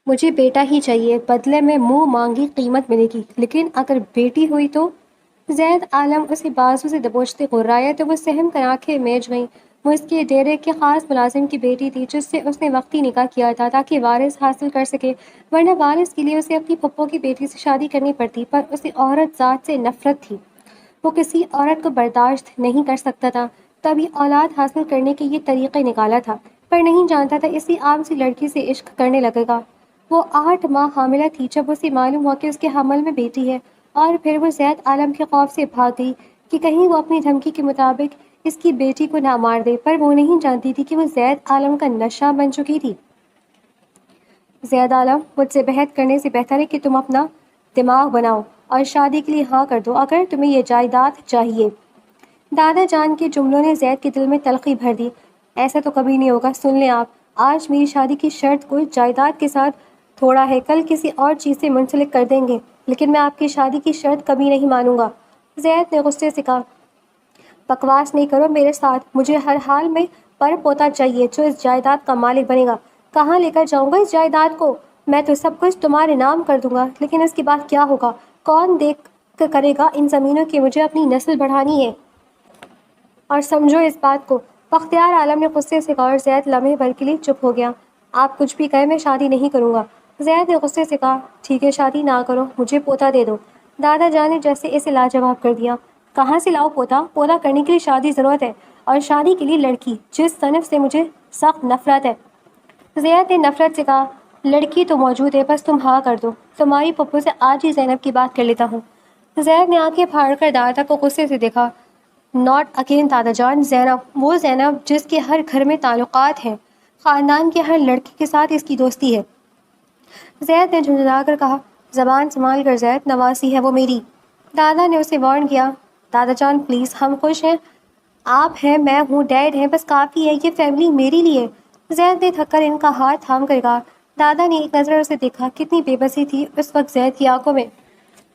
مجھے بیٹا ہی چاہیے، بدلے میں منہ مانگی قیمت ملے گی، لیکن اگر بیٹی ہوئی تو؟ زید عالم اسے بازو سے دبوچتے غرایا تو وہ سہم کر آنکھیں میج گئیں۔ وہ اس کے ڈیرے کے خاص ملازم کی بیٹی تھی جس سے اس نے وقتی نکاح کیا تھا تاکہ وارث حاصل کر سکے، ورنہ وارث کے لیے اسے اپنی پھپھو کی بیٹی سے شادی کرنی پڑتی۔ پر اسے عورت ذات سے نفرت تھی، وہ کسی عورت کو برداشت نہیں کر سکتا تھا، تبھی اولاد حاصل کرنے کے یہ طریقے نکالا تھا، پر نہیں جانتا تھا اسی عام سی لڑکی سے عشق کرنے لگے گا۔ وہ 8 ماہ حاملہ تھی جب اسے معلوم ہوا کہ اس کے حمل میں بیٹی ہے، اور پھر وہ زید عالم کے خوف سے بھاگ گئی کہ کہیں وہ اپنی دھمکی کے مطابق اس کی بیٹی کو نہ مار دے، پر وہ نہیں جانتی تھی کہ وہ زید عالم کا نشہ بن چکی تھی۔ زید عالم، مجھ سے بحث کرنے سے بہتر ہے کہ تم اپنا دماغ بناؤ اور شادی کے لیے ہاں کر دو اگر تمہیں یہ جائیداد چاہیے۔ دادا جان کے جملوں نے زید کے دل میں تلخی بھر دی۔ ایسا تو کبھی نہیں ہوگا، سن لیں آپ، آج میری شادی کی شرط کوئی جائیداد کے ساتھ تھوڑا ہے، کل کسی اور چیز سے منسلک کر دیں گے، لیکن میں آپ کی شادی کی شرط کبھی نہیں مانوں گا۔ زید نے غصے سے کہا، بکواس نہیں کرو میرے ساتھ، مجھے ہر حال میں پر پوتا چاہیے جو اس جائیداد کا مالک بنے گا۔ کہاں لے کر جاؤں گا اس جائیداد کو؟ میں تو سب کچھ تمہارے نام کر دوں گا، لیکن اس کے بعد کیا ہوگا؟ کون دیکھ کر کرے گا ان زمینوں کی؟ مجھے اپنی نسل بڑھانی ہے، اور سمجھو اس بات کو۔ بختیار عالم نے غصے سے کہا، اور زید لمحے بھر کے لیے چپ ہو گیا۔ آپ کچھ بھی کہیں، میں شادی نہیں کروں گا۔ زید نے غصے سے کہا، ٹھیک ہے، شادی نہ کرو، مجھے پوتا دے دو۔ دادا جان نے جیسے اسے لاجواب کر دیا، کہاں سے لاؤ پوتا؟ پوتا کرنے کے لیے شادی ضرورت ہے، اور شادی کے لیے لڑکی جس صنف سے مجھے سخت نفرت ہے۔ زید نے نفرت سے کہا، لڑکی تو موجود ہے، بس تم ہاں کر دو، تمہاری پھپھو سے آج ہی زینب کی بات کر لیتا ہوں۔ زید نے آنکھیں پھاڑ کر دادا کو غصے سے دیکھا، ناٹ اگین دادا جان، زینب، وہ زینب جس کے ہر گھر میں تعلقات ہیں، خاندان کے ہر لڑکی کے ساتھ اس کی دوستی ہے۔ زید نے جھنجھلا کر کہا، زبان سنبھال کر زید، نواسی ہے وہ میری۔ دادا نے اسے وارن کیا، دادا جان پلیز، ہم خوش ہیں، آپ ہیں، میں ہوں، ڈیڈ ہیں، بس کافی ہے، یہ فیملی میری لیے۔ زید نے تھک کر ان کا ہاتھ تھام کر کہا۔ دادا نے ایک نظر اسے دیکھا، کتنی بے بسی تھی اس وقت زید کی آنکھوں میں۔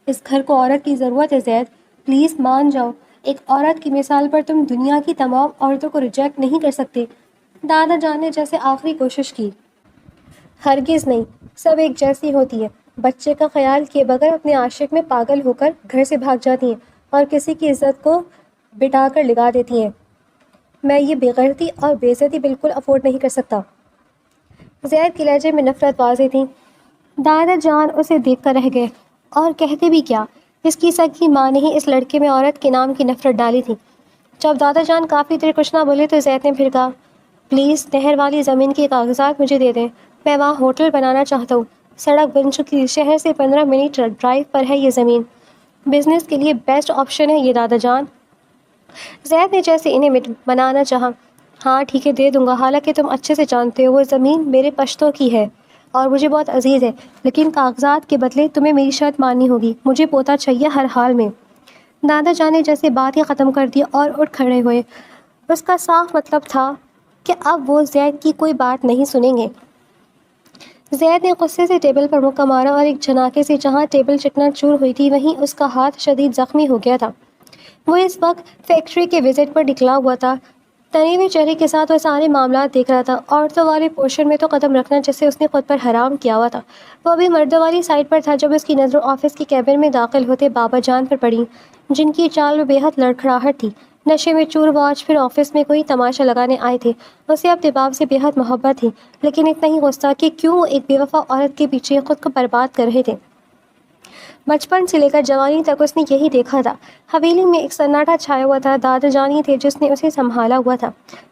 اس گھر کو عورت کی ضرورت ہے زید، پلیز مان جاؤ، ایک عورت کی مثال پر تم دنیا کی تمام عورتوں کو ریجیکٹ نہیں کر سکتے۔ دادا جان نے جیسے آخری کوشش کی، ہرگز نہیں، سب ایک جیسی ہوتی ہے، بچے کا خیال کیے بغیر اپنے عاشق میں پاگل ہو کر گھر سے بھاگ جاتی ہیں اور کسی کی عزت کو بٹا کر لگا دیتی ہیں۔ میں یہ بے غیرتی اور بے عزتی بالکل افورڈ نہیں کر سکتا۔ زید کے لہجے میں نفرت واضح تھی۔ دادا جان اسے دیکھ کر رہ گئے، اور کہتے بھی کیا، اس کی سگی ماں نے ہی اس لڑکے میں عورت کے نام کی نفرت ڈالی تھی۔ جب دادا جان کافی دیر کچھ نہ بولے تو زید نے پھر کہا، پلیز نہر والی زمین کے کاغذات مجھے دے دیں، میں وہاں ہوٹل بنانا چاہتا ہوں، سڑک بن چکی، شہر سے 15 منٹ ڈرائیو پر ہے یہ زمین، بزنس کے لیے بیسٹ آپشن ہے یہ دادا جان۔ زید نے جیسے انہیں منانا چاہا، ہاں ٹھیک ہے، دے دوں گا، حالانکہ تم اچھے سے جانتے ہو وہ زمین میرے پشتوں کی ہے اور مجھے بہت عزیز ہے، لیکن کاغذات کے بدلے تمہیں میری شرط ماننی ہوگی، مجھے پوتا چاہیے ہر حال میں۔ دادا جان نے جیسے بات ہی ختم کر دی اور اٹھ کھڑے ہوئے۔ اس کا صاف مطلب تھا کہ اب وہ زید کی کوئی بات نہیں سنیں گے۔ زید نے غصے سے ٹیبل پر مکہ مارا، اور ایک جھناکے سے جہاں ٹیبل چکنا چور ہوئی تھی وہیں اس کا ہاتھ شدید زخمی ہو گیا تھا۔ وہ اس وقت فیکٹری کے وزٹ پر نکلا ہوا تھا، تنے ہوئے چہرے کے ساتھ وہ سارے معاملات دیکھ رہا تھا۔ عورتوں والے پورشن میں تو قدم رکھنا جسے اس نے خود پر حرام کیا ہوا تھا، وہ ابھی مردوں والی سائڈ پر تھا جب اس کی نظر آفس کے کیبن میں داخل ہوتے بابا جان پر پڑی، جن کی چال میں بے حد لڑکھڑاہٹ تھی۔ نشے میں چور وہ آج پھر آفس میں کوئی تماشا لگانے آئے تھے۔ اسے اپنے باپ سے بے حد محبت تھی، لیکن اتنا ہی غصہ کہ کیوں ایک بے وفا عورت کے پیچھے خود کو برباد کر رہے تھے۔ بچپن سے لے کر جوانی تک اس نے یہی دیکھا تھا۔ حویلی میں ایک سناٹا چھایا ہوا تھا، دادا جان ہی تھے جس نے اسے سنبھالا ہوا تھا۔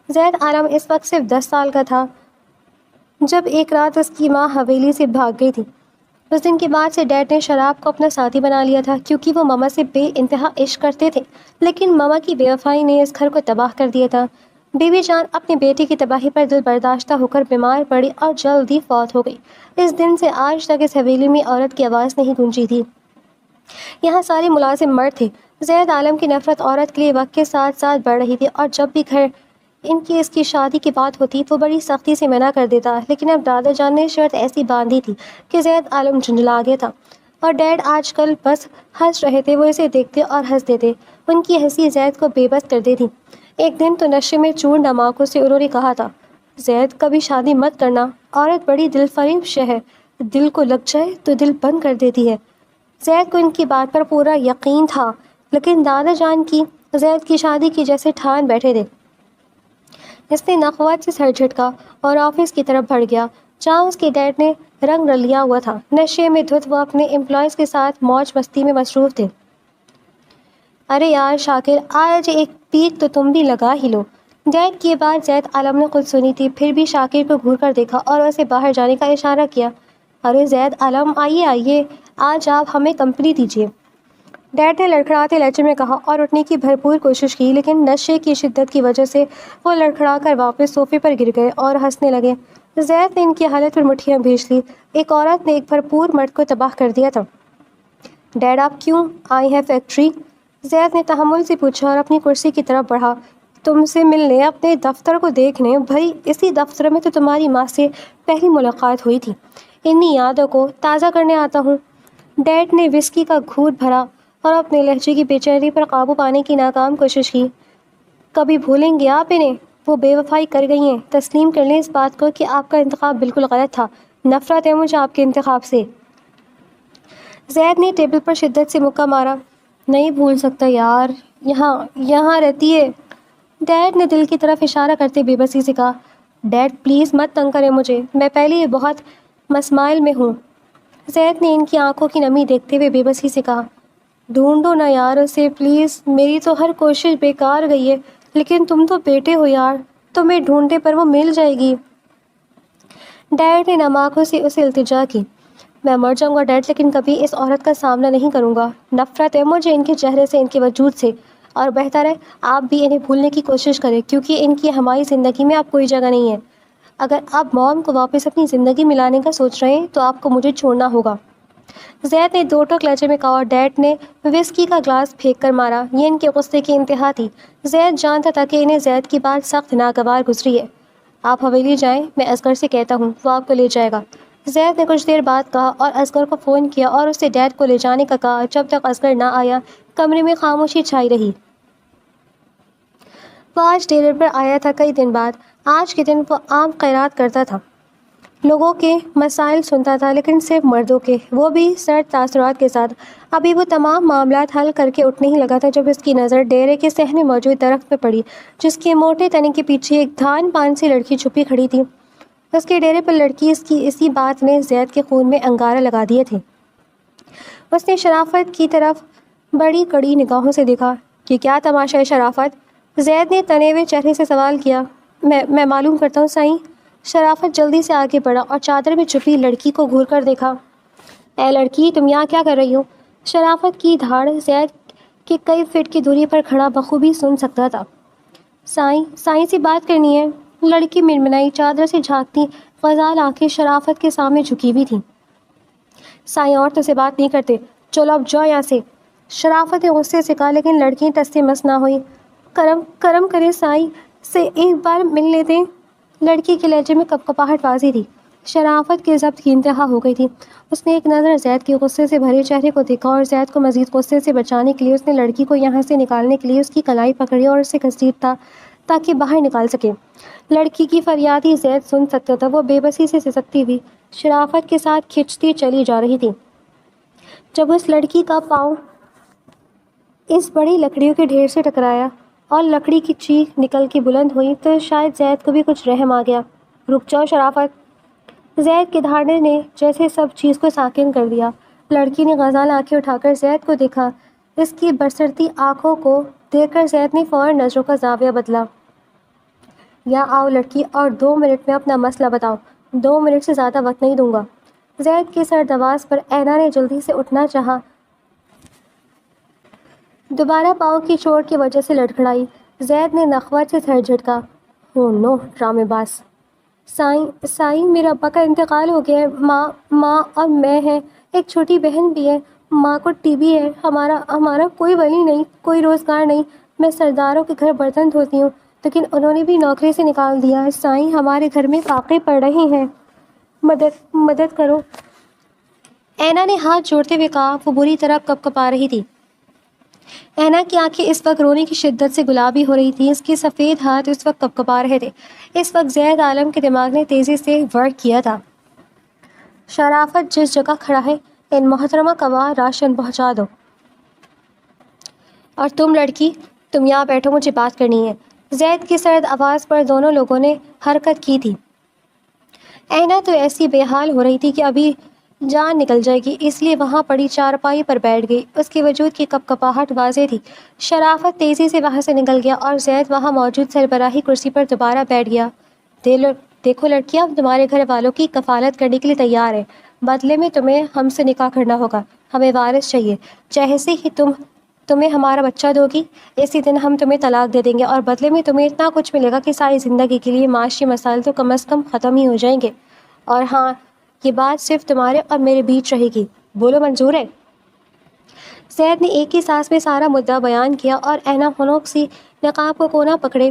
زید عالم اس وقت صرف 10 سال کا تھا جب ایک رات اس کی ماں حویلی سے بھاگ گئی تھی۔ اس دن کے بعد سے ڈیڈ نے شراب کو اپنا ساتھی بنا لیا تھا، کیونکہ وہ ماما سے بے انتہا عشق کرتے تھے، لیکن ماما کی بے وفائی نے اس گھر کو تباہ کر دیا تھا۔ بیوی جان اپنے بیٹے کی تباہی پر دل برداشتہ ہو کر بیمار پڑی اور جلد ہی فوت ہو گئی۔ اس دن سے آج تک اس حویلی میں عورت کی آواز نہیں گونجی تھی۔ یہاں سارے ملازم مرد تھے۔ زید عالم کی نفرت عورت کے لیے وقت کے ساتھ ساتھ بڑھ رہی تھی، اور جب بھی گھر ان کی اس کی شادی کی بات ہوتی وہ بڑی سختی سے منع کر دیتا، لیکن اب دادا جان نے شرط ایسی باندھی تھی کہ زید عالم جھنجھلا گیا تھا، اور ڈیڈ آج کل بس ہنس رہے تھے۔ وہ اسے دیکھتے اور ہنس دیتے، ان کی ہنسی زید کو بے بس کر دیتی۔ ایک دن تو نشے میں چور نماکوں سے انہوں نے کہا تھا، زید کبھی شادی مت کرنا، عورت بڑی دل فریب شے ہے، دل کو لگ جائے تو دل بند کر دیتی ہے۔ زید کو ان کی بات پر پورا یقین تھا، لیکن دادا جان کی زید کی شادی کی جیسے ٹھان بیٹھے تھے۔ اس نے نخوت سے سر جھٹکا اور آفس کی طرف بڑھ گیا، جہاں اس کے ڈیڈ نے رنگ لیا ہوا تھا۔ نشے میں دھت وہ اپنے امپلائیز کے ساتھ موج مستی میں مصروف تھے۔ ارے یار شاکر، آج ایک پیک تو تم بھی لگا ہی لو۔ ڈیڈ کی بات زید عالم نے خود سنی تھی، پھر بھی شاکر کو گھور کر دیکھا اور اسے باہر جانے کا اشارہ کیا۔ ارے زید عالم، آئیے آئیے، آج آپ ہمیں کمپنی دیجیے، ڈیڈ نے لڑکھڑاتے لہجے میں کہا اور اٹھنے کی بھرپور کوشش کی، لیکن نشے کی شدت کی وجہ سے وہ لڑکھڑا کر واپس صوفے پر گر گئے اور ہنسنے لگے۔ زید نے ان کی حالت پر مٹھیاں بھیج لی۔ ایک عورت نے ایک بھرپور مرد کو تباہ کر دیا تھا۔ ڈیڈ آپ کیوں آئے ہیں فیکٹری؟ زید نے تحمل سے پوچھا اور اپنی کرسی کی طرف بڑھا۔ تم سے ملنے، اپنے دفتر کو دیکھنے، بھائی اسی دفتر میں تو تمہاری ماں سے پہلی ملاقات ہوئی تھی۔ انہی یادوں کو تازہ کرنے آتا ہوں۔ ڈیڈ نے وسکی کا گھونٹ بھرا اور اپنے لہجے کی بے چینی پر قابو پانے کی ناکام کوشش کی۔ کبھی بھولیں گے آپ انہیں؟ وہ بے وفائی کر گئی ہیں، تسلیم کر لیں اس بات کو کہ آپ کا انتخاب بالکل غلط تھا۔ نفرت ہے مجھے آپ کے انتخاب سے۔ زید نے ٹیبل پر شدت سے مکہ مارا۔ نہیں بھول سکتا یار، یہاں رہتی ہے، ڈیڈ نے دل کی طرف اشارہ کرتے بے بسی سے کہا۔ ڈیڈ پلیز مت تنگ کریں مجھے، میں پہلے ہی بہت مسمائل میں ہوں، زید نے ان کی آنکھوں کی نمی دیکھتے ہوئے بے بسی سے کہا۔ ڈھونڈو نا یار اسے پلیز، میری تو ہر کوشش بیکار گئی ہے، لیکن تم تو بیٹے ہو یار، تمہیں ڈھونڈنے پر وہ مل جائے گی۔ ڈیڈ نے نم آنکھوں سے اسے التجا کی۔ میں مر جاؤں گا ڈیڈ، لیکن کبھی اس عورت کا سامنا نہیں کروں گا۔ نفرت ہے مجھے ان کے چہرے سے، ان کے وجود سے، اور بہتر ہے آپ بھی انہیں بھولنے کی کوشش کریں، کیونکہ ان کی ہماری زندگی میں اب کوئی جگہ نہیں ہے۔ اگر آپ موم کو واپس اپنی زندگی میں لانے کا سوچ رہے ہیں تو آپ کو مجھے چھوڑنا ہوگا، زید نے دو ٹوک لہجے میں کہا اور ڈیڈ نے وسکی کا گلاس پھینک کر مارا۔ یہ ان کے غصے کی انتہا تھی۔ زید جانتا تھا کہ انہیں زید کی بات سخت ناگوار گزری ہے۔ آپ حویلی جائیں، میں اصغر سے کہتا ہوں، وہ آپ کو لے جائے گا، زید نے کچھ دیر بعد کہا اور اصغر کو فون کیا اور اسے ڈیڈ کو لے جانے کا کہا۔ جب تک اصغر نہ آیا کمرے میں خاموشی چھائی رہی۔ وہ آج ڈنر پر آیا تھا کئی دن بعد۔ آج کے دن وہ عام خیرات کرتا تھا، لوگوں کے مسائل سنتا تھا، لیکن صرف مردوں کے، وہ بھی سرد تاثرات کے ساتھ۔ ابھی وہ تمام معاملات حل کر کے اٹھنے ہی لگا تھا جب اس کی نظر ڈیرے کے صحن میں موجود درخت پہ پڑی، جس کے موٹے تنے کے پیچھے ایک دھان پان سی لڑکی چھپی کھڑی تھی۔ اس کے ڈیرے پر لڑکی اس کی اسی بات نے زید کے خون میں انگارہ لگا دیے تھے۔ اس نے شرافت کی طرف بڑی کڑی نگاہوں سے دیکھا۔ یہ کیا تماشا ہے شرافت؟ زید نے تنے ہوئے چہرے سے سوال کیا۔ میں معلوم کرتا ہوں سائیں۔ شرافت جلدی سے آگے بڑھا اور چادر میں چھپی لڑکی کو گھور کر دیکھا۔ اے لڑکی، تم یہاں کیا کر رہی ہو؟ شرافت کی دھاڑ زید کے کئی فٹ کی دوری پر کھڑا بخوبی سن سکتا تھا۔ سائیں سے بات کرنی ہے، لڑکی منمنائی، چادر سے جھانکتی غزال آنکھیں شرافت کے سامنے جھکی ہوئی تھیں۔ سائیں عورتوں سے بات نہیں کرتے، چلو اب جاؤ یہاں سے، شرافت نے غصے سے کہا، لیکن لڑکی ٹس سے مس نہ ہوئی۔ کرم کرے سائیں سے ایک بار ملنے دیں، لڑکی کے لہجے میں کپکپاہٹ واضح تھی۔ شرافت کے ضبط کی انتہا ہو گئی تھی۔ اس نے ایک نظر زید کے غصے سے بھرے چہرے کو دیکھا اور زید کو مزید غصے سے بچانے کے لیے اس نے لڑکی کو یہاں سے نکالنے کے لیے اس کی کلائی پکڑی اور اسے گھسیٹا تاکہ باہر نکال سکے۔ لڑکی کی فریادی زید سن سکتا تھا، وہ بے بسی سے سسکتی ہوئی شرافت کے ساتھ کھنچتی چلی جا رہی تھی۔ جب اس لڑکی کا پاؤں اس بڑی لکڑیوں کے ڈھیر سے ٹکرایا اور لکڑی کی چیخ نکل کے بلند ہوئی تو شاید زید کو بھی کچھ رحم آ گیا۔ رک جاؤ شرافت، زید کے دھاڑے نے جیسے سب چیز کو ساکن کر دیا۔ لڑکی نے غزال آنکھیں اٹھا کر زید کو دیکھا۔ اس کی برسرتی آنکھوں کو دیکھ کر زید نے فوراً نظروں کا زاویہ بدلا۔ یہاں آؤ لڑکی، اور 2 منٹ میں اپنا مسئلہ بتاؤ۔ 2 منٹ سے زیادہ وقت نہیں دوں گا۔ زید کی سرد آواز پر اینا نے جلدی سے اٹھنا چاہا، دوبارہ پاؤں کی چوٹ کی وجہ سے لڑکھڑائی۔ زید نے نخوت سے سر جھٹکا۔ او نو، ڈرامے باز۔ سائیں میرے ابا کا انتقال ہو گیا ہے، ماں اور میں ہیں، ایک چھوٹی بہن بھی ہے، ماں کو ٹی بی ہے، ہمارا کوئی ولی نہیں، کوئی روزگار نہیں، میں سرداروں کے گھر برتن دھوتی ہوں، لیکن انہوں نے بھی نوکری سے نکال دیا ہے، سائیں ہمارے گھر میں فاقے پڑ رہے ہیں، مدد کرو۔ اینا نے ہاتھ جوڑتے ہوئے کہا۔ وہ بری طرح کپکپا رہی تھی۔ اینا کی آنکھیں اس وقت رونے کی شدت سے گلابی ہو رہی تھیں، اس کے سفید ہاتھ اس وقت کپکپا رہے تھے۔ اس وقت زید عالم کے دماغ نے تیزی سے ورک کیا تھا۔ شرافت جس جگہ کھڑا ہے ان محترمہ کا وہاں راشن پہنچا دو۔ اور تم لڑکی، تم یہاں بیٹھو، مجھے بات کرنی ہے۔ زید کی سرد آواز پر دونوں لوگوں نے حرکت کی تھی۔ اینا تو ایسی بے حال ہو رہی تھی کہ ابھی جان نکل جائے گی، اس لیے وہاں پڑی چارپائی پر بیٹھ گئی۔ اس کے وجود کی کپ کپاہٹ واضح تھی۔ شرافت تیزی سے وہاں سے نکل گیا اور زید وہاں موجود سربراہی کرسی پر دوبارہ بیٹھ گیا۔ دیکھو لڑکیاں، ہم تمہارے گھر والوں کی کفالت کرنے کے لیے تیار ہیں۔ بدلے میں تمہیں ہم سے نکاح کرنا ہوگا، ہمیں وارث چاہیے۔ جیسے ہی تمہیں ہمارا بچہ دو گی، اسی دن ہم تمہیں طلاق دے دیں گے، اور بدلے میں تمہیں اتنا کچھ ملے گا کہ ساری زندگی کے لیے معاشی مسائل تو کم از کم ختم ہی ہو جائیں گے۔ اور ہاں، یہ بات صرف تمہارے اور میرے بیچ رہے گی۔ بولو، منظور ہے؟ زید نے ایک ہی سانس میں سارا مدعا بیان کیا اور اینا ہنوک سی نقاب کو کونا پکڑے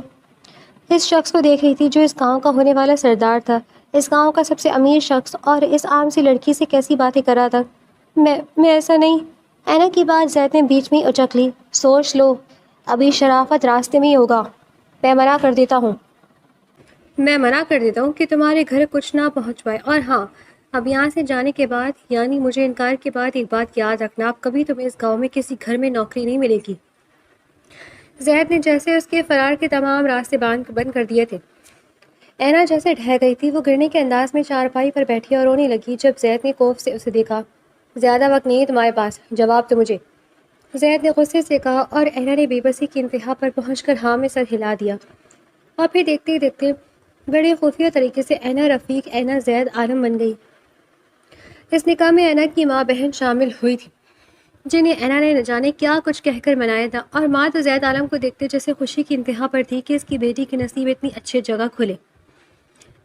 اس شخص کو دیکھ رہی تھی جو اس گاؤں کا ہونے والا سردار تھا، اس گاؤں کا سب سے امیر شخص، اور اس عام سی لڑکی سے کیسی باتیں کر رہا تھا۔ میں ایسا نہیں۔ اینا کی بات زید نے بیچ میں اچک لی۔ سوچ لو، ابھی شرافت راستے میں ہی ہوگا۔ میں منع کر دیتا ہوں کہ تمہارے گھر کچھ نہ پہنچ پائے۔ اور ہاں، اب یہاں سے جانے کے بعد، یعنی مجھے انکار کے بعد، ایک بات یاد رکھنا، اب کبھی تمہیں اس گاؤں میں کسی گھر میں نوکری نہیں ملے گی۔ زید نے جیسے اس کے فرار کے تمام راستے بند کر دیے تھے۔ اینا جیسے ڈھہ گئی تھی، وہ گرنے کے انداز میں چارپائی پر بیٹھی اور رونے لگی جب زید نے خوف سے اسے دیکھا۔ زیادہ وقت نہیں ہے تمہارے پاس، جواب دو مجھے، زید نے غصے سے کہا، اور اینا نے بے بسی کی انتہا پر پہنچ کر ہاں میں سر ہلا دیا۔ اور پھر دیکھتے دیکھتے بڑے خفیہ طریقے سے اینا رفیق، اینا زید عالم بن گئی۔ اس نکاح میں اینا کی ماں بہن شامل ہوئی تھی، جنہیں اینا نے نہ جانے کیا کچھ کہہ کر منایا تھا، اور ماں تو زید عالم کو دیکھتے جیسے خوشی کی انتہا پر تھی کہ اس کی بیٹی کے نصیب اتنی اچھی جگہ کھلے۔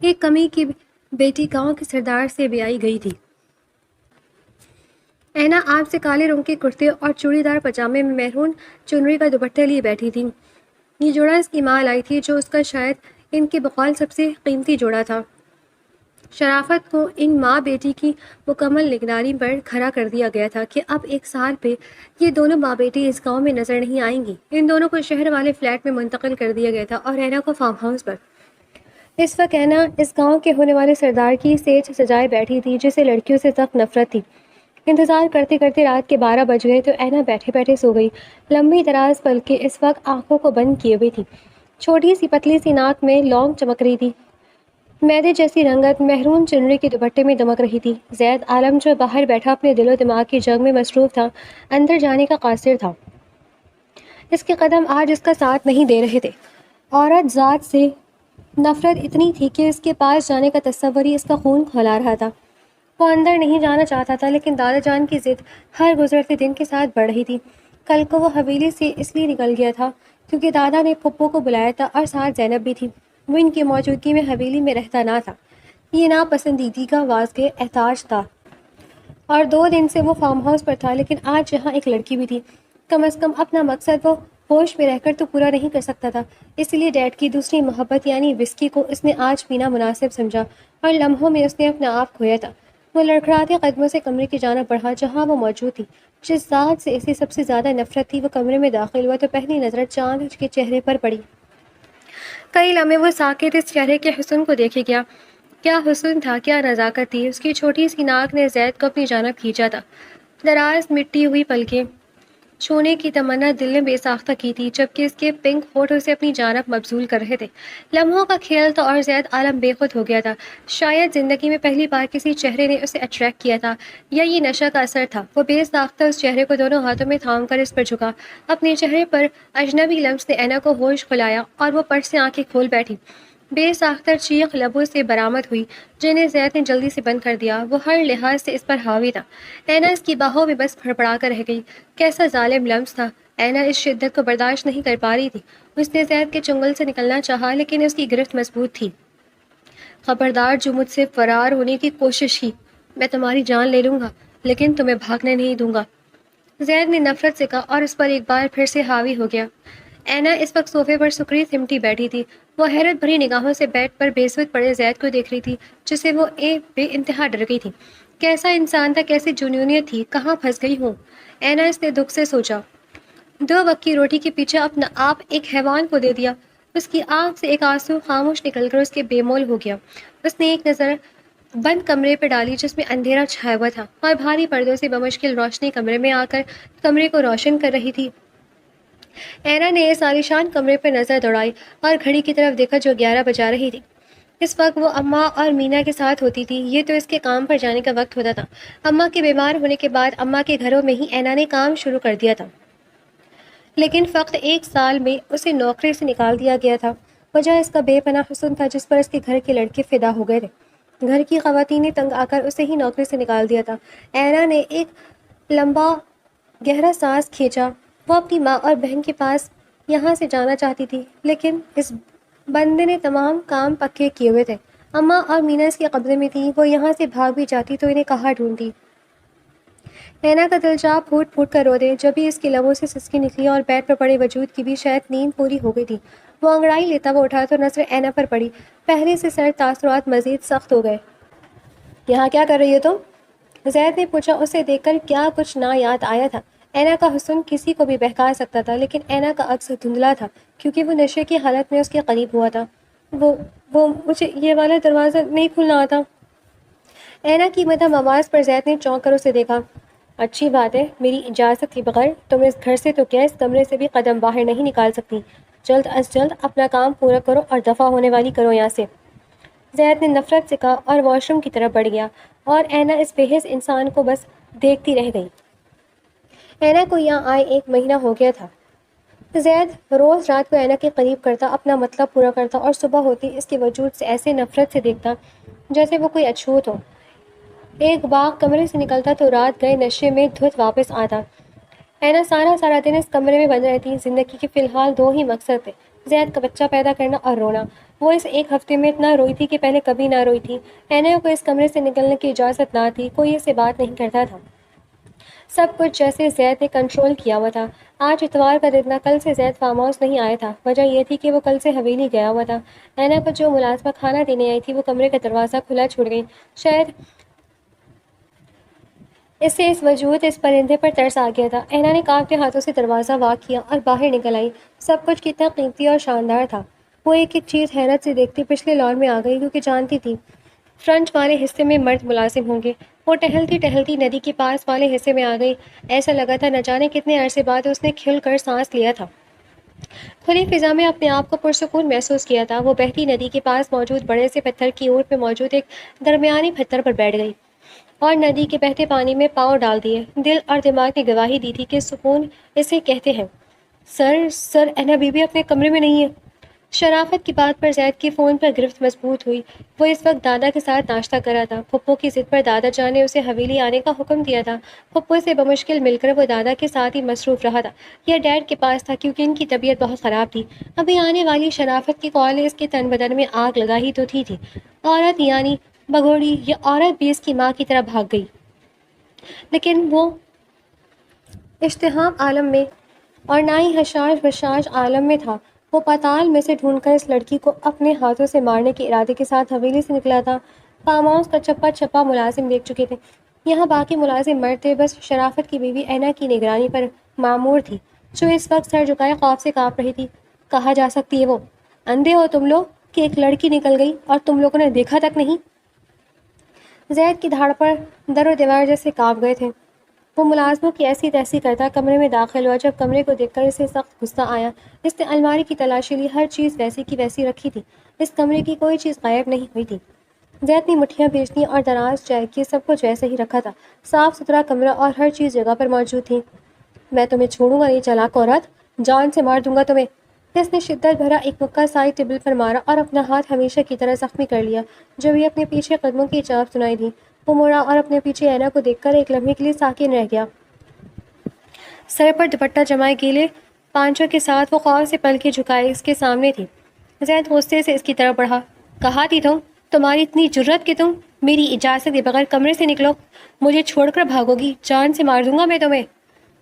ایک کمی کی بیٹی گاؤں کے سردار سے بیائی گئی تھی۔ اینا آپ سے کالے رنگ کے کرتے اور چوڑی دار پاجامے میں میرون چنری کا دوپٹہ لیے بیٹھی تھی۔ یہ جوڑا اس کی ماں لائی تھی، جو اس کا شاید ان کے بقول سب سے قیمتی جوڑا تھا۔ شرافت کو ان ماں بیٹی کی مکمل نگرانی پر کھڑا کر دیا گیا تھا کہ اب ایک سال پہ یہ دونوں ماں بیٹی اس گاؤں میں نظر نہیں آئیں گی۔ ان دونوں کو شہر والے فلیٹ میں منتقل کر دیا گیا تھا اور اینا کو فارم ہاؤس پر۔ اس وقت اینا اس گاؤں کے ہونے والے سردار کی سیج سجائے بیٹھی تھی، جسے لڑکیوں سے سخت نفرت تھی۔ انتظار کرتے کرتے رات کے 12 بج گئے تو اینا بیٹھے بیٹھے سو گئی۔ لمبی دراز پلکیں اس وقت آنکھوں کو بند کیے ہوئی تھی، چھوٹی سی پتلی سی ناک میں لونگ چمک رہی تھی، میدے جیسی رنگت میرون چنری کے دوپٹے میں دمک رہی تھی۔ زید عالم جو باہر بیٹھا اپنے دل و دماغ کی جنگ میں مصروف تھا، اندر جانے کا قاصر تھا۔ اس کے قدم آج اس کا ساتھ نہیں دے رہے تھے۔ عورت ذات سے نفرت اتنی تھی کہ اس کے پاس جانے کا تصور ہی اس کا خون کھولا رہا تھا۔ وہ اندر نہیں جانا چاہتا تھا، لیکن دادا جان کی ضد ہر گزرتے دن کے ساتھ بڑھ رہی تھی۔ کل کو وہ حویلی سے اس لیے نکل گیا تھا کیونکہ دادا نے پھپھو کو بلایا تھا اور ساتھ زینب بھی تھی۔ وہ ان کی موجودگی میں حویلی میں رہتا نہ تھا۔ یہ ناپسندیدگی کا واضح احتجاج تھا۔ اور 2 دن سے وہ فارم ہاؤس پر تھا، لیکن آج یہاں ایک لڑکی بھی تھی۔ کم از کم اپنا مقصد وہ ہوش میں رہ کر تو پورا نہیں کر سکتا تھا، اس لیے ڈیڈ کی دوسری محبت یعنی وسکی کو اس نے آج پینا مناسب سمجھا، اور لمحوں میں اس نے اپنا آپ کھویا تھا۔ وہ لڑکھڑاتے قدموں سے کمرے کی جانب بڑھا جہاں وہ موجود تھی۔ جس ذات سے اسے سب سے زیادہ نفرت تھی وہ کمرے میں داخل ہوا تو پہلی نظر چاند کے چہرے پر پڑی۔ کئی لمحے وہ ساکت اس چہرے کے حسن کو دیکھے گیا۔ کیا حسن تھا، کیا نزاکت تھی۔ اس کی چھوٹی سی ناک نے زید کو اپنی جانب کھینچا تھا۔ دراز مٹی ہوئی پلکیں چھونے کی تمنا دل نے بے ساختہ کی تھی، جبکہ اس کے پنک ہونٹ اسے اپنی جانب مبذول کر رہے تھے۔ لمحوں کا کھیل تھا اور زید عالم بے خود ہو گیا تھا۔ شاید زندگی میں پہلی بار کسی چہرے نے اسے اٹریکٹ کیا تھا، یا یہ نشہ کا اثر تھا۔ وہ بے ساختہ اس چہرے کو دونوں ہاتھوں میں تھام کر اس پر جھکا۔ اپنے چہرے پر اجنبی لمس نے اینا کو ہوش کھلایا اور وہ پٹ سے آنکھیں کھول بیٹھی۔ بے ساختہ چیخ لبوں سے برآمد ہوئی، جنہیں زید نے جلدی سے بند کر دیا۔ وہ ہر لحاظ سے اس پر حاوی تھا۔ اینا اس کی باہوں میں بس پھڑپڑا کر رہ گئی۔ کیسا ظالم لمس تھا۔ اینا اس شدت کو برداشت نہیں کر پا رہی تھی۔ اس نے زید کے چنگل سے نکلنا چاہا، لیکن اس کی گرفت مضبوط تھی۔ خبردار جو مجھ سے فرار ہونے کی کوشش کی، میں تمہاری جان لے لوں گا، لیکن تمہیں بھاگنے نہیں دوں گا، زید نے نفرت سے کہا، اور اس پر ایک بار پھر سے حاوی ہو گیا۔ اینا اس وقت صوفے پر سکڑی سمٹی بیٹھی تھی۔ وہ حیرت بھری نگاہوں سے بیڈ پر بے سود پڑے زید کو دیکھ رہی تھی، جسے وہ بے انتہا ڈر گئی تھی۔ کیسا انسان تھا، کیسی جنونیت تھی، کہاں پھنس گئی ہوں۔ اینا اس نے دکھ سے سوچا۔ 2 وقت کی روٹی کے پیچھے اپنا آپ ایک حیوان کو دے دیا۔ اس کی آنکھ سے ایک آنسو خاموش نکل کر اس کے بے مول ہو گیا۔ اس نے ایک نظر بند کمرے پہ ڈالی جس میں اندھیرا چھایا ہوا تھا اور بھاری پردوں سے بمشکل روشنی کمرے میں آ کر کمرے کو روشن کر رہی تھی۔ اینا نے اس عالیشان کمرے پہ نظر دوڑائی اور گھڑی کی طرف دیکھا جو 11 بجا رہی تھی۔ اس وقت وہ اماں اور مینا کے ساتھ ہوتی تھی، یہ تو اس کے کام پر جانے کا وقت ہوتا تھا۔ اماں کے بیمار ہونے کے بعد اماں کے گھروں میں ہی اینا نے کام شروع کر دیا تھا، لیکن فقط 1 سال میں اسے نوکری سے نکال دیا گیا تھا۔ وجہ اس کا بے پناہ حسن تھا جس پر اس کے گھر کے لڑکے فدا ہو گئے تھے۔ گھر کی خواتین نے تنگ آ کر اسے ہی نوکری سے نکال دیا تھا۔ اینا نے ایک لمبا گہرا سانس کھینچا۔ وہ اپنی ماں اور بہن کے پاس یہاں سے جانا چاہتی تھی، لیکن اس بندے نے تمام کام پکے کیے ہوئے تھے۔ اماں اور مینا اس کے قبضے میں تھی، وہ یہاں سے بھاگ بھی جاتی تو انہیں کہاں ڈھونڈتی۔ اینا کا دل چاہ پھوٹ پھوٹ کر رو دے جب بھی اس کے لبوں سے سسکی نکلی اور بیڈ پر پڑے وجود کی بھی شاید نیند پوری ہو گئی تھی۔ وہ انگڑائی لیتا وہ اٹھا تو نظر اینا پر پڑی۔ پہلے سے سرد تاثرات مزید سخت ہو گئے۔ یہاں کیا کر رہی ہو تم؟ زید نے پوچھا، اسے دیکھ کر کیا کچھ نہ یاد آیا تھا۔ اینا کا حسن کسی کو بھی بہکا سکتا تھا، لیکن اینا کا عکس دھندلا تھا کیونکہ وہ نشے کی حالت میں اس کے قریب ہوا تھا۔ وہ مجھے یہ والا دروازہ نہیں کھلنا آتا۔ اینا کی مدھم آواز پر زید نے چونک کر اسے دیکھا۔ اچھی بات ہے، میری اجازت کے بغیر تم اس گھر سے تو کیا اس کمرے سے بھی قدم باہر نہیں نکال سکتی۔ جلد از جلد اپنا کام پورا کرو اور دفع ہونے والی کرو یہاں سے۔ زید نے نفرت سے کہا اور واش روم کی طرف بڑھ گیا اور اینا اس بے حس انسان کو بس دیکھتی رہ گئی۔ اینا کو یہاں آئے 1 مہینہ ہو گیا تھا۔ زید روز رات کو اینا کے قریب کرتا، اپنا مطلب پورا کرتا اور صبح ہوتی اس کے وجود سے ایسے نفرت سے دیکھتا جیسے وہ کوئی اچھوت ہو۔ ایک باغ کمرے سے نکلتا تو رات گئے نشے میں دھت واپس آتا۔ اینا سارا دن اس کمرے میں بند رہتی۔ زندگی کے فی الحال 2 ہی مقصد تھے، زید کا بچہ پیدا کرنا اور رونا۔ وہ اس 1 ہفتے میں اتنا روئی تھی کہ پہلے کبھی نہ روئی تھی۔ اینا کو اس کمرے سے نکلنے کی اجازت نہ تھی، کوئی اسے بات نہیں کرتا تھا۔ سب کچھ جیسے زید نے کنٹرول کیا ہوا تھا۔ آج اتوار کا دن تھا، کل سے زید فارم ہاؤس نہیں آیا تھا۔ وجہ یہ تھی کہ وہ کل سے حویلی گیا ہوا تھا۔ اینا کو جو ملازمہ کھانا دینے آئی تھی وہ کمرے کا دروازہ کھلا چھوڑ گئی۔ شاید اسے اس وجود اس پرندے پر ترس آ گیا تھا۔ اینا نے کانپتے ہاتھوں سے دروازہ وا کیا اور باہر نکل آئی۔ سب کچھ کتنا قیمتی اور شاندار تھا۔ وہ ایک ایک چیز حیرت سے دیکھتی پچھلے لان میں آ گئی کیونکہ جانتی تھی فرنٹ والے حصے میں مرد ملازم ہوں گے۔ وہ ٹہلتی ندی کے پاس والے حصے میں آ گئی۔ ایسا لگا تھا نہ جانے کتنے عرصے بعد اس نے کھل کر سانس لیا تھا۔ کھلی فضا میں اپنے آپ کو پرسکون محسوس کیا تھا۔ وہ بہتی ندی کے پاس موجود بڑے سے پتھر کی اونٹ پہ موجود ایک درمیانی پتھر پر بیٹھ گئی اور ندی کے بہتے پانی میں پاؤں ڈال دیے۔ دل اور دماغ نے گواہی دی تھی کہ سکون اسے کہتے ہیں۔ سر اینا بی بی اپنے کمرے میں نہیں ہے۔ شرافت کی بات پر زید کی فون پر گرفت مضبوط ہوئی۔ وہ اس وقت دادا کے ساتھ ناشتہ کر رہا تھا۔ پھپھو کی ضد پر دادا جان نے اسے حویلی آنے کا حکم دیا تھا۔ پھپھو سے بمشکل مل کر وہ دادا کے ساتھ ہی مصروف رہا تھا یا ڈیڈ کے پاس تھا کیونکہ ان کی طبیعت بہت خراب تھی۔ ابھی آنے والی شرافت کی کال نے اس کے تن بدن میں آگ لگا ہی تو تھی۔ عورت یعنی بگوڑی یہ عورت بھی اس کی ماں کی طرح بھاگ گئی، لیکن وہ اشتہام عالم میں اور نہ ہی حشاش بشاش عالم میں تھا۔ وہ پاتال میں سے ڈھونڈ کر اس لڑکی کو اپنے ہاتھوں سے مارنے کے ارادے کے ساتھ حویلی سے نکلا تھا۔ فارم ہاؤس کا چپا چپا ملازم دیکھ چکے تھے۔ یہاں باقی ملازم مرد تھے، بس شرافت کی بیوی اینا کی نگرانی پر مامور تھی جو اس وقت سر جھکائے خوف سے کانپ رہی تھی۔ کہا جا سکتی ہے وہ اندھے ہو تم لوگ کہ ایک لڑکی نکل گئی اور تم لوگوں نے دیکھا تک نہیں؟ زید کی دھاڑ پر در و دیوار جیسے کانپ گئے تھے۔ وہ ملازموں کی ایسی تیسی کرتا کمرے میں داخل ہوا۔ جب کمرے کو دیکھ کر اسے سخت غصہ آیا۔ اس نے الماری کی تلاشی لی، ہر چیز ویسی کی ویسی رکھی تھی۔ اس کمرے کی کوئی چیز غائب نہیں ہوئی تھی۔ زید نے مٹھیاں بھیجی اور دراز چائے کی، سب کچھ ویسے ہی رکھا تھا۔ صاف ستھرا کمرہ اور ہر چیز جگہ پر موجود تھی۔ میں تمہیں چھوڑوں گا نہیں چالاک عورت، جان سے مار دوں گا تمہیں۔ اس نے شدت بھرا ایک مکہ سائڈ ٹیبل پر مارا اور اپنا ہاتھ ہمیشہ کی طرح زخمی کر لیا۔ جو بھی اپنے پیچھے قدموں کی چاپ سنائی دی، وہ مڑا اور اپنے پیچھے اینا کو دیکھ کر ایک لمحے کے لیے ساکن رہ گیا۔ سر پر دوپٹہ جمائے گیلے پانچوں کے ساتھ وہ خوف سے پلکیں جھکائے اس کے سامنے تھی۔ زید غصے سے اس کی طرف بڑھا۔ کہا تھی تمہاری اتنی جرت کہ تم میری اجازت کے بغیر کمرے سے نکلو، مجھے چھوڑ کر بھاگو گی، جان سے مار دوں گا میں تمہیں۔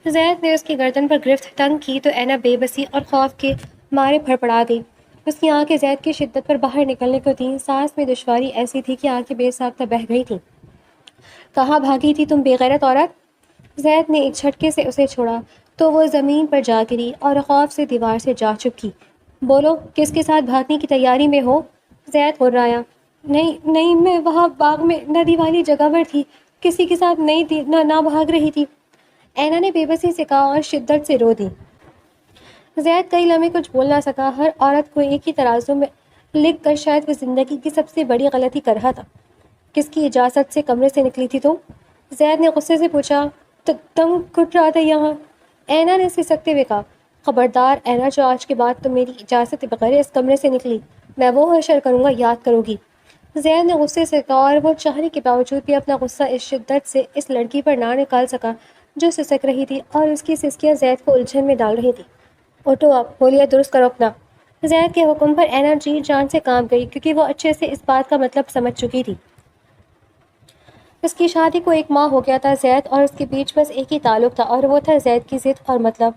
زید نے اس کی گردن پر گرفت تنگ کی تو اینا بے بسی اور خوف کے مارے پھڑپڑا گئی۔ اس کی آنکھیں زید کی شدت پر باہر نکلنے کو تھیں، سانس میں دشواری ایسی تھی کہ آنکھیں بے ساختہ بہہ گئی تھیں۔ کہاں بھاگی تھی تم بے غیرت عورت؟ زید نے ایک جھٹکے سے اسے چھوڑا تو وہ زمین پر جا گری اور خوف سے دیوار سے جا چپکی۔ بولو کس کے ساتھ بھاگنے کی تیاری میں ہو؟ زید ہررایا۔ نہیں نہیں، میں وہاں باغ میں ندی والی جگہ پر تھی، کسی کے ساتھ نہیں تھی، نہ بھاگ رہی تھی، اینا نے بے بسی سے کہا اور شدت سے رو دی۔ زید کئی لمحے کچھ بول نہ سکا، ہر عورت کو ایک ہی ترازو میں لکھ کر شاید وہ زندگی کی سب سے بڑی غلطی کر رہا تھا۔ کس کی اجازت سے کمرے سے نکلی تھی تو؟ زید نے غصے سے پوچھا۔ تم کٹ رہا تھا یہاں، اینا نے سسکتے ہوئے کہا۔ خبردار اینا، جو آج کے بعد تم میری اجازت کے بغیر اس کمرے سے نکلی، میں وہ حشر کروں گا، یاد کرو گی۔ زید نے غصے سے کہا، اور وہ چاہنے کے باوجود بھی اپنا غصہ اس شدت سے اس لڑکی پر نہ نکال سکا جو سسک رہی تھی، اور اس کی سسکیاں زید کو الجھن میں ڈال رہی تھی۔ اٹھو اب، بولیے درست کرو اپنا۔ زید کے حکم پر اینا جی جان سے کام گئی، کیونکہ وہ اچھے سے اس بات کا مطلب سمجھ چکی تھی۔ اس کی شادی کو 1 ماہ ہو گیا تھا، زید اور اس کے بیچ بس ایک ہی تعلق تھا، اور وہ تھا زید کی ضد اور مطلب۔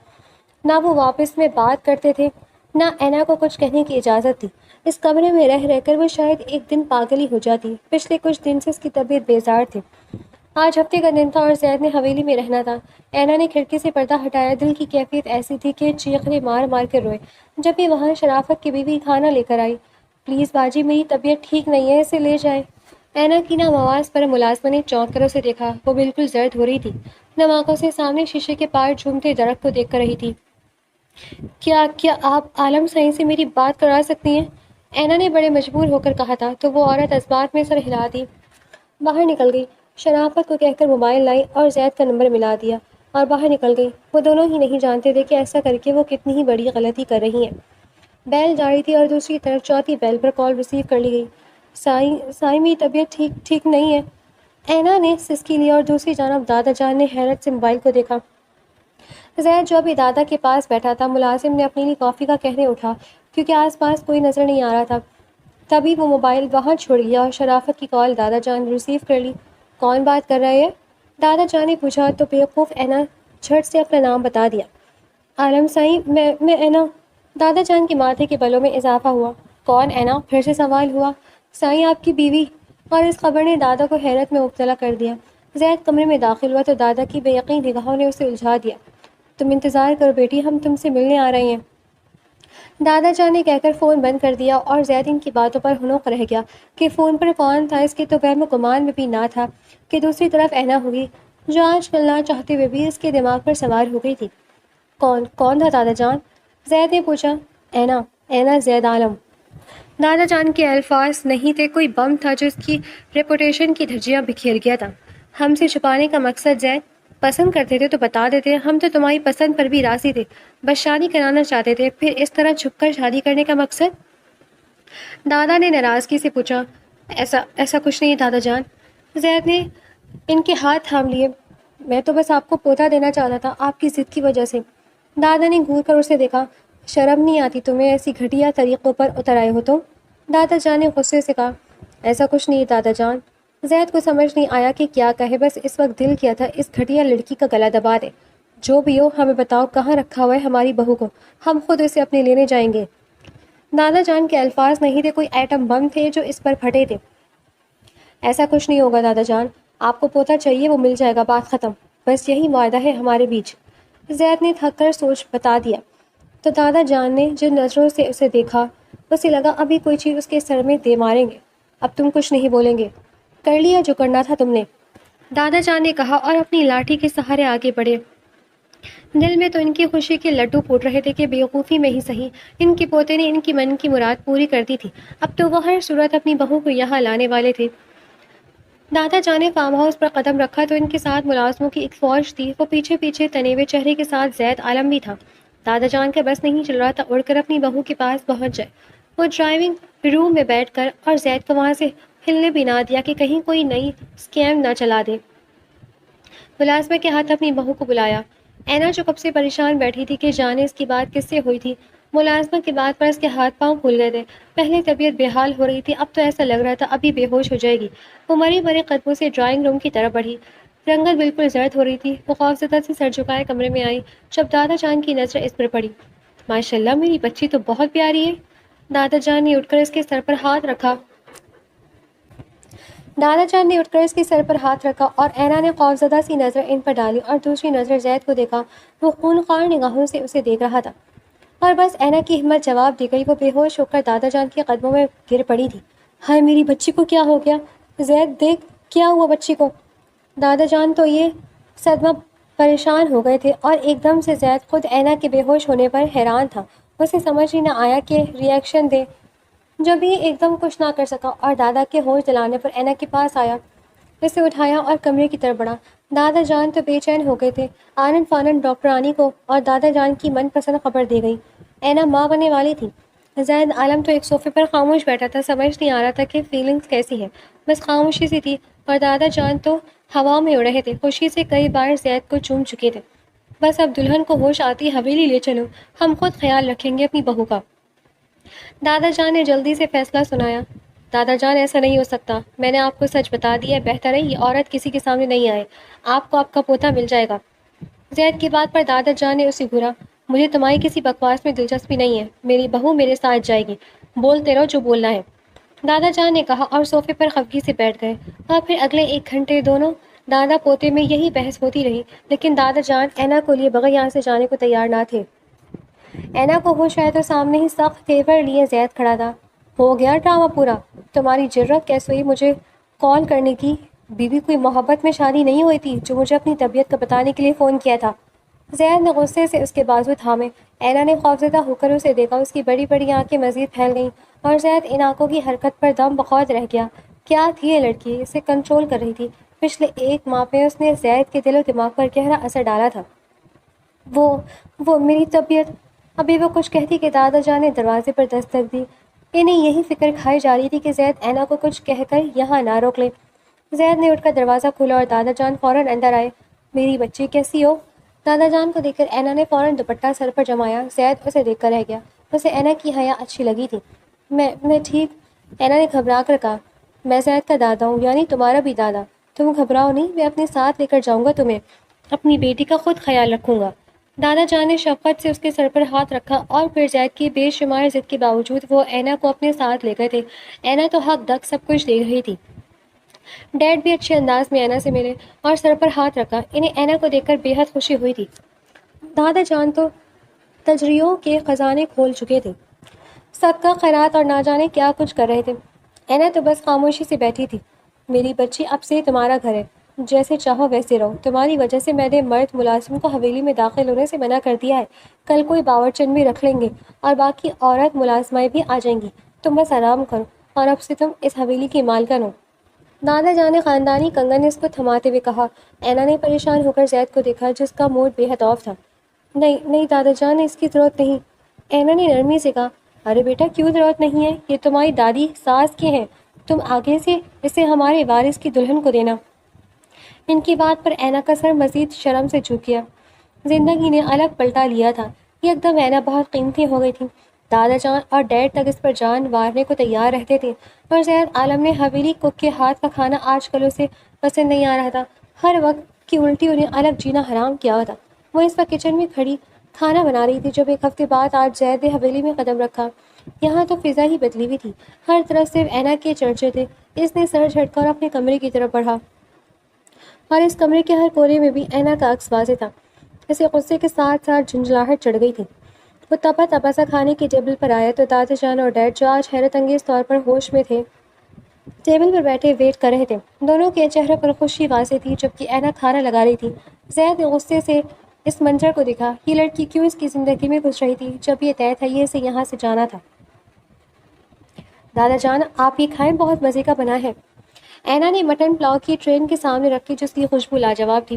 نہ وہ واپس میں بات کرتے تھے، نہ اینا کو کچھ کہنے کی اجازت تھی۔ اس کمرے میں رہ کر وہ شاید ایک دن پاگل ہی ہو جاتی۔ پچھلے کچھ دن سے اس کی طبیعت بیزار تھی۔ آج ہفتے کا دن تھا اور زید نے حویلی میں رہنا تھا۔ اینا نے کھڑکی سے پردہ ہٹایا۔ دل کی کیفیت ایسی تھی کہ چیخنے مار مار کے روئے جب بھی وہاں شرافت کی بیوی کھانا لے کر آئی۔ پلیز باجی، میری طبیعت ٹھیک نہیں ہے، اسے لے جائیں۔ اینا کی نامواز پر ملازمہ نے چونک کر اسے دیکھا۔ وہ بالکل زرد ہو رہی تھی، نم آنکھوں سے سامنے شیشے کے پار جھومتے درخت کو دیکھ کر رہی تھی۔ کیا آپ عالم سائیں سے میری بات کرا سکتی ہیں؟ اینا نے بڑے مجبور ہو کر کہا تھا، تو وہ عورت اسبات میں سر ہلا دی باہر نکل گئی۔ شرافت کو کہہ کر موبائل لائی اور زید کا نمبر ملا دیا اور باہر نکل گئی۔ وہ دونوں ہی نہیں جانتے تھے کہ ایسا کر کے وہ کتنی ہی بڑی غلطی کر رہی ہیں۔ بیل جاری تھی اور دوسری طرف چوتھی بیل پر کال ریسیو کر لی گئی۔ سائیں میری طبیعت ٹھیک نہیں ہے، اینا نے سسکی لی، اور دوسری جانب دادا جان نے حیرت سے موبائل کو دیکھا۔ زید جو ابھی دادا کے پاس بیٹھا تھا، ملازم نے اپنے لیے کافی کا کہنے اٹھا کیونکہ آس پاس کوئی نظر نہیں آ رہا تھا۔ تبھی وہ موبائل وہاں چھوڑ گیا اور شرافت کی کال دادا جان نے ریسیو کر لی۔ کون بات کر رہے ہیں؟ دادا جان نے پوچھا تو بیوقوف اینا جھٹ سے اپنا نام بتا دیا۔ عالم سائیں، میں اینا۔ دادا جان کے ماتھے کے بلوں میں اضافہ ہوا۔ کون اینا؟ پھر سے سوال ہوا۔ سائیں، آپ کی بیوی۔ اور اس خبر نے دادا کو حیرت میں مبتلا کر دیا۔ زید کمرے میں داخل ہوا تو دادا کی بے یقین نگاہوں نے اسے الجھا دیا۔ تم انتظار کرو بیٹی، ہم تم سے ملنے آ رہے ہیں، دادا جان نے کہہ کر فون بند کر دیا، اور زید ان کی باتوں پر ہنوق رہ گیا کہ فون پر کون تھا۔ اس کے تو وہم و گمان میں بھی نہ تھا کہ دوسری طرف اینا ہوگی، جو آج کل نہ چاہتے ہوئے بھی اس کے دماغ پر سوار ہو گئی تھی۔ کون تھا دادا جان؟ زید نے پوچھا۔ اینا زید عالم۔ دادا جان کے الفاظ نہیں تھے، کوئی بم تھا جو اس کی ریپوٹیشن کی دھجیاں بکھیر گیا تھا۔ ہم سے چھپانے کا مقصد؟ زید، پسند کرتے تھے تو بتا دیتے، ہم تو تمہاری پسند پر بھی راضی تھے، بس شادی کرانا چاہتے تھے، پھر اس طرح چھپ کر شادی کرنے کا مقصد؟ دادا نے ناراضگی سے پوچھا۔ ایسا کچھ نہیں دادا جان۔ زید نے ان کے ہاتھ تھام لیے۔ میں تو بس آپ کو پوتا دینا چاہتا تھا، آپ کی ضد کی وجہ سے۔ دادا نے گھور کر اسے دیکھا۔ شرم نہیں آتی تمہیں ایسی گھٹیا طریقوں پر اتر آئے ہو تو؟ دادا جان نے غصے سے کہا۔ ایسا کچھ نہیں دادا جان۔ زید کو سمجھ نہیں آیا کہ کیا کہے، بس اس وقت دل کیا تھا اس گھٹیا لڑکی کا گلا دبا دے۔ جو بھی ہو، ہمیں بتاؤ کہاں رکھا ہوا ہے ہماری بہو کو، ہم خود اسے اپنے لینے جائیں گے۔ دادا جان کے الفاظ نہیں تھے، کوئی ایٹم بم تھے جو اس پر پھٹے تھے۔ ایسا کچھ نہیں ہوگا دادا جان، آپ کو پوتا چاہیے وہ مل جائے گا، بات ختم، بس یہی وعدہ ہے ہمارے بیچ۔ زید نے تھک کر سوچ بتا دیا تو دادا جان نے جن نظروں سے اسے دیکھا، اسے لگا ابھی کوئی چیز اس کے سر میں دے ماریں گے۔ اب تم کچھ نہیں بولیں گے؟ کر لیا جو کرنا تھا تم نے، دادا جان نے کہا اور اپنی لاٹھی کے سہارے آگے بڑھے۔ دل میں تو ان کی خوشی کے لڈو پھوٹ رہے تھے کہ بیوقوفی میں ہی صحیح ان کے پوتے نے ان کی من کی مراد پوری کر دی تھی۔ اب تو وہ ہر صورت اپنی بہو کو یہاں لانے والے تھے۔ دادا جان نے فارم ہاؤس پر قدم رکھا تو ان کے ساتھ ملازموں کی ایک فوج تھی۔ وہ پیچھے پیچھے تنے ہوئے چہرے کے ساتھ زید عالم بھی تھا۔ دادا جان کا بس نہیں چل رہا تھا اڑ کر اپنی بہو کے پاس پہنچ جائے۔ وہ ڈرائیونگ روم میں بیٹھ کر اور زید کو وہاں سے ہلنے بھی نہ دیا کہ کہیں کوئی نئی اسکیم نہ چلا دے۔ ملازمہ کے ہاتھ اپنی بہو کو بلایا۔ اینا جو کب سے پریشان بیٹھی تھی کہ جانے اس کی بات کس سے ہوئی تھی، ملازمہ کی بات پر اس کے ہاتھ پاؤں پھول گئے تھے۔ پہلے طبیعت بے حال ہو رہی تھی، اب تو ایسا لگ رہا تھا ابھی بے ہوش ہو جائے گی۔ وہ مرے مرے قدموں سے ڈرائنگ روم کی طرف بڑھی۔ رنگت بالکل زرد ہو رہی تھی۔ وہ خوفزدہ سے سر جھکائے کمرے میں آئی جب دادا جان کی نظر اس پر پڑی۔ ماشاء اللہ، میری بچی تو بہت پیاری ہے۔ دادا جان نے اٹھ کر اس کے سر پر ہاتھ رکھا۔ اور اینا نے خوفزدہ سی نظر ان پر ڈالی اور دوسری نظر زید کو دیکھا۔ وہ خونخوار نگاہوں سے اسے دیکھ رہا تھا، اور بس اینا کی ہمت جواب دے گئی۔ وہ بے ہوش ہو کر دادا جان کے قدموں میں گر پڑی تھی۔ ہائے میری بچی کو کیا ہو گیا؟ زید دیکھ کیا ہوا بچی کو؟ دادا جان تو یہ صدمہ پریشان ہو گئے تھے اور ایک دم سے زید خود اینا کے بے ہوش ہونے پر حیران تھا. اسے سمجھ ہی نہ آیا کہ ریئیکشن دے. جب یہ ایک دم کچھ نہ کر سکا اور دادا کے ہوش دلانے پر اینا کے پاس آیا. اسے اٹھایا اور کمرے کی طرف بڑھا. دادا جان تو بے چین ہو گئے تھے. آنن فانن ڈاکٹرانی کو اور دادا جان کی من پسند خبر دی گئی. اینا ماں بننے والی تھی. زید عالم تو ایک صوفے پر خاموش بیٹھا تھا. سمجھ نہیں آ رہا تھا کہ فیلنگز کیسی ہے. بس خاموشی سی تھی اور دادا جان تو ہوا میں اڑ رہے تھے. خوشی سے کئی بار زید کو چوم چکے تھے. بس اب دلہن کو ہوش آتی حویلی لے چلو. ہم خود خیال رکھیں گے اپنی بہو کا. دادا جان نے جلدی سے فیصلہ سنایا. دادا جان ایسا نہیں ہو سکتا. میں نے آپ کو سچ بتا دیا ہے. بہتر ہے یہ عورت کسی کے سامنے نہیں آئے. آپ کو آپ کا پوتا مل جائے گا. زید کی بات پر دادا جان نے اسے گھورا. مجھے تمہاری کسی بکواس میں دلچسپی نہیں ہے. میری بہو میرے ساتھ جائے گی. بولتے رہو جو بولنا ہے. دادا جان نے کہا اور صوفے پر خفگی سے بیٹھ گئے. اور پھر اگلے 1 گھنٹے دونوں دادا پوتے میں یہی بحث ہوتی رہی. لیکن دادا جان اینا کو لیے بغیر یہاں سے جانے کو تیار نہ تھے. اینا کو ہوش آیا تو سامنے ہی سخت تیور لیے زید کھڑا تھا. ہو گیا ڈرامہ پورا. تمہاری جرت کیسے ہوئی مجھے کال کرنے کی؟ بیوی کوئی محبت میں شادی نہیں ہوئی تھی جو مجھے اپنی طبیعت کا بتانے کے لیے فون کیا تھا. زید نے غصے سے اس کے بازو تھامے. اینا نے خوفزدہ ہو کر اسے دیکھا. اس کی بڑی بڑی آنکھیں مزید پھیل گئیں اور زید ان آنکھوں کی حرکت پر دم بخود رہ گیا. کیا تھی یہ لڑکی؟ اسے کنٹرول کر رہی تھی. پچھلے 1 ماہ میں اس نے زید کے دل و دماغ پر گہرا اثر ڈالا تھا. وہ میری طبیعت. ابھی وہ کچھ کہتی کہ دادا جان نے دروازے پر دستک دی. انہیں یہی فکر کھائی جا رہی تھی کہ زید اینا کو کچھ کہہ کر یہاں نہ روک لے. زید نے اٹھ کر دروازہ کھولا اور دادا جان فوراً اندر آئے. میری بچی کیسی ہو؟ دادا جان کو دیکھ کر اینا نے فوراً دوپٹہ سر پر جمایا. زید اسے دیکھ کر رہ گیا. اسے اینا کی حیا اچھی لگی تھی. میں ٹھیک. اینا نے گھبرا کر کہا. میں زید کا دادا ہوں یعنی تمہارا بھی دادا. تم گھبراؤ نہیں. میں اپنے ساتھ لے کر جاؤں گا تمہیں. اپنی بیٹی کا خود خیال رکھوں گا. دادا جان نے شفقت سے اس کے سر پر ہاتھ رکھا اور پھر زید کی بے شمار ضد کے باوجود وہ اینا کو اپنے ساتھ لے گئے تھے. اینا تو حق دک سب کچھ دیکھ رہی تھی. ڈیڈ بھی اچھے انداز میں اینا سے ملے اور سر پر ہاتھ رکھا. انہیں اینا کو دیکھ کر بے حد خوشی ہوئی تھی. دادا جان تو تجریوں کے خزانے کھول چکے تھے. صدقہ خیرات اور نہ جانے کیا کچھ کر رہے تھے. اینا تو بس خاموشی سے بیٹھی تھی. میری بچی اب سے تمہارا گھر ہے. جیسے چاہو ویسے رہو. تمہاری وجہ سے میں نے مرد ملازم کو حویلی میں داخل ہونے سے منع کر دیا ہے. کل کوئی باورچن بھی رکھ لیں گے اور باقی عورت ملازمائیں بھی آ جائیں گی. تم بس آرام کرو اور اب سے تم اس حویلی کی مالکن ہو. دادا جان نے خاندانی کنگن اس کو تھماتے ہوئے کہا. اینا نے پریشان ہو کر زید کو دیکھا جس کا موڈ بے حد آف تھا. نہیں دادا جان اس کی ضرورت نہیں. اینا نے نرمی سے کہا. ارے بیٹا کیوں ضرورت نہیں ہے؟ یہ تمہاری دادی ساس کے ہیں. تم آگے سے اسے ہمارے وارث کی دلہن کو دینا. ان کی بات پر اینا کا سر مزید شرم سے جھک گیا. زندگی نے الگ پلٹا لیا تھا. ایک دم اینا بہت قیمتی ہو گئی تھی. دادا جان اور ڈیڈ تک اس پر جان مارنے کو تیار رہتے تھے اور زید عالم نے حویلی کک کے ہاتھ کا کھانا آج کل اسے پسند نہیں آ رہا تھا. ہر وقت کی الٹی انہیں الگ جینا حرام کیا ہوا تھا. وہ اس وقت کچن میں کھڑی کھانا بنا رہی تھی. جب 1 ہفتے بعد آج زید نے حویلی میں قدم رکھا. یہاں تو فضا ہی بدلی ہوئی تھی. ہر طرف صرف اینا کے چرچے تھے. اس نے سر جھٹکا اور اپنے کمرے کی طرف بڑھا اور اس کمرے کے ہر کونے میں بھی اینا کا عکس واضح تھا. اسے غصے کے ساتھ ساتھ جھنجھلاہٹ چڑھ گئی تھی. وہ تپا سا کھانے کی ٹیبل پر آیا تو دادا جان اور ڈیڈ جو آج حیرت انگیز طور پر ہوش میں تھے ٹیبل پر بیٹھے ویٹ کر رہے تھے. دونوں کے چہروں پر خوشی واضح تھی جبکہ اینا کھانا لگا رہی تھی. زید نے غصے سے اس منظر کو دیکھا. یہ لڑکی کیوں اس کی زندگی میں گھس رہی تھی جب یہ طے تھا یہ اسے یہاں سے جانا تھا. دادا جان آپ یہ کھائیں بہت مزے کا بنا ہے. اینا نے مٹن پلاؤ کی ٹرین کے سامنے رکھی جس کی خوشبو لاجواب تھی.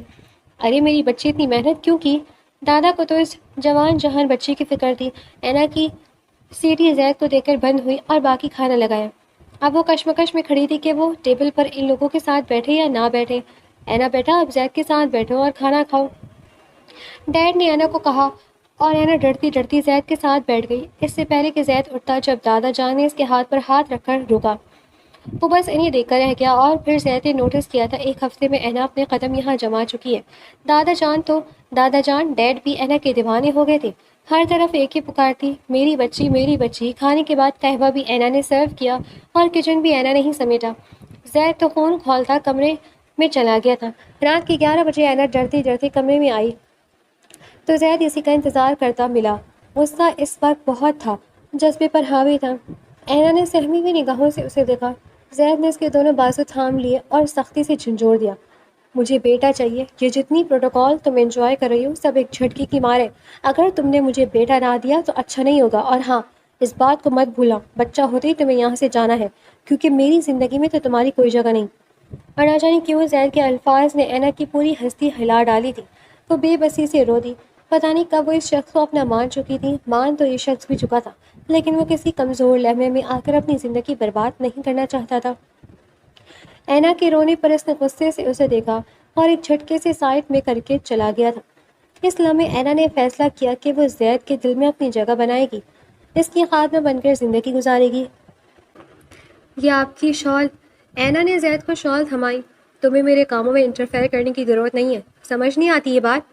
ارے میری بچی اتنی محنت کیوں کی؟ دادا کو تو اس جوان جہان بچی کی فکر تھی. اینا کی سیٹی زید کو دیکھ کر بند ہوئی اور باقی کھانا لگایا. اب وہ کشمکش میں کھڑی تھی کہ وہ ٹیبل پر ان لوگوں کے ساتھ بیٹھے یا نہ بیٹھے. اینا بیٹا اب زید کے ساتھ بیٹھو اور کھانا کھاؤ. ڈیڈ نے اینا کو کہا اور اینا ڈرتی ڈرتی زید کے ساتھ بیٹھ گئی. اس سے پہلے کہ زید اٹھتا جب دادا جان نے اس کے ہاتھ پر ہاتھ رکھ کر روکا. وہ بس انہیں دیکھ کر رہ گیا اور پھر زید نے نوٹس کیا تھا 1 ہفتے میں اینا اپنے قدم یہاں جما چکی ہے. دادا جان ڈیڈ بھی اینا کے دیوانے ہو گئے تھے. ہر طرف ایک ہی پکار تھی. میری بچی میری بچی. کھانے کے بعد قہوہ بھی اینا نے سرو کیا اور کچن بھی اینا نے ہی سمیٹا. زید تو خون کھولتا کمرے میں چلا گیا تھا. رات کے 11 بجے اینا ڈرتی ڈرتی کمرے میں آئی تو زید اسی کا انتظار کرتا ملا. غصہ اس وقت بہت تھا. جذبے پر حاوی تھا. اینا نے سہمی ہوئی نگاہوں سے اسے دیکھا۔ زید نے اس کے دونوں بازو تھام لیے اور سختی سے جھنجھوڑ دیا۔ مجھے بیٹا چاہیے۔ یہ جتنی پروٹوکول تم انجوائے کر رہی ہو سب ایک جھٹکے کی مار ہے۔ اگر تم نے مجھے بیٹا نہ دیا تو اچھا نہیں ہوگا، اور ہاں، اس بات کو مت بھولا، بچہ ہوتے ہی تمہیں یہاں سے جانا ہے، کیونکہ میری زندگی میں تو تمہاری کوئی جگہ نہیں۔ اور نہ جانے کیوں زید کے الفاظ نے اینا کی پوری ہستی ہلا ڈالی تھی۔ وہ بے بسی سے رو دی۔ پتہ نہیں کب وہ اس شخص کو اپنا مان چکی تھی۔ مان تو یہ شخص بھی چکا تھا، لیکن وہ کسی کمزور لمحے میں آ کر اپنی زندگی برباد نہیں کرنا چاہتا تھا۔ اینا کے رونے پر اس نے غصے سے اسے دیکھا اور ایک جھٹکے سے سائڈ میں کر کے چلا گیا تھا۔ اس لمحے اینا نے فیصلہ کیا کہ وہ زید کے دل میں اپنی جگہ بنائے گی، اس کی خاتمہ بن کر زندگی گزارے گی۔ یہ آپ کی شال۔ اینا نے زید کو شال تھمائی۔ تمہیں میرے کاموں میں انٹرفیئر کرنے کی ضرورت نہیں ہے، سمجھ نہیں آتی یہ بات؟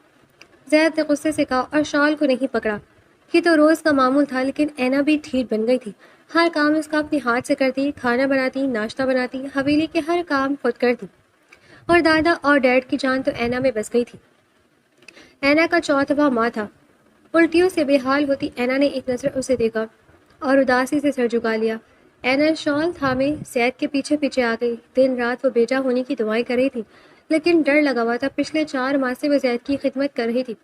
زید نے غصے سے کہا اور شال کو نہیں پکڑا۔ یہ تو روز کا معمول تھا، لیکن اینا بھی ٹھیٹ بن گئی تھی۔ ہر کام اس کا اپنے ہاتھ سے کرتی، کھانا بناتی، ناشتہ بناتی، حویلی کے ہر کام خود کرتی، اور دادا اور ڈیڈ کی جان تو اینا میں بس گئی تھی۔ اینا کا چوتھا ماں تھا۔ الٹیوں سے بے حال ہوتی اینا نے ایک نظر اسے دیکھا اور اداسی سے سر جھکا لیا۔ اینا شال تھامے زید کے پیچھے پیچھے آ گئی۔ دن رات وہ بیٹا ہونے کی دعائیں کر رہی تھی، لیکن ڈر لگا ہوا تھا۔ پچھلے 4 ماہ سے وہ زید کی خدمت کر رہی تھی،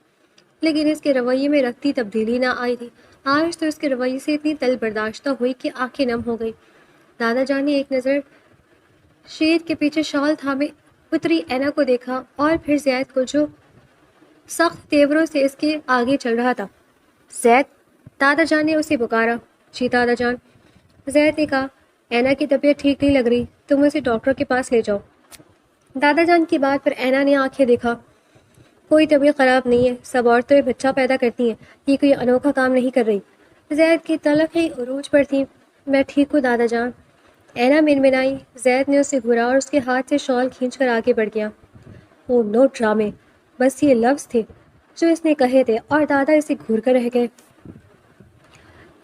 لیکن اس کے رویے میں رکھتی تبدیلی نہ آئی تھی۔ آج تو اس کے رویے سے اتنی تل برداشتہ ہوئی کہ آنکھیں نم ہو گئی۔ دادا جان نے ایک نظر شیر کے پیچھے شال تھامے اتری اینا کو دیکھا اور پھر زید کو، جو سخت تیوروں سے اس کے آگے چل رہا تھا۔ زید! دادا جان نے اسے پکارا۔ جی دادا جان، زید نے کہا۔ اینا کی طبیعت ٹھیک نہیں لگ رہی، تم اسے ڈاکٹر کے پاس لے جاؤ۔ دادا جان کی بات پر اینا نے آنکھیں دیکھا۔ کوئی طبیعت خراب نہیں ہے، سب عورتیں بچہ پیدا کرتی ہیں، یہ کوئی انوکھا کام نہیں کر رہی۔ زید کی تلخیں عروج پر تھی۔ میں ٹھیک ہوں دادا جان، اینا منمنائی۔ زید نے اسے گھورا اور اس کے ہاتھ سے شال کھینچ کر آگے بڑھ گیا۔ او نو ڈرامے! بس یہ لفظ تھے جو اس نے کہے تھے اور دادا اسے گھور کر رہ گئے۔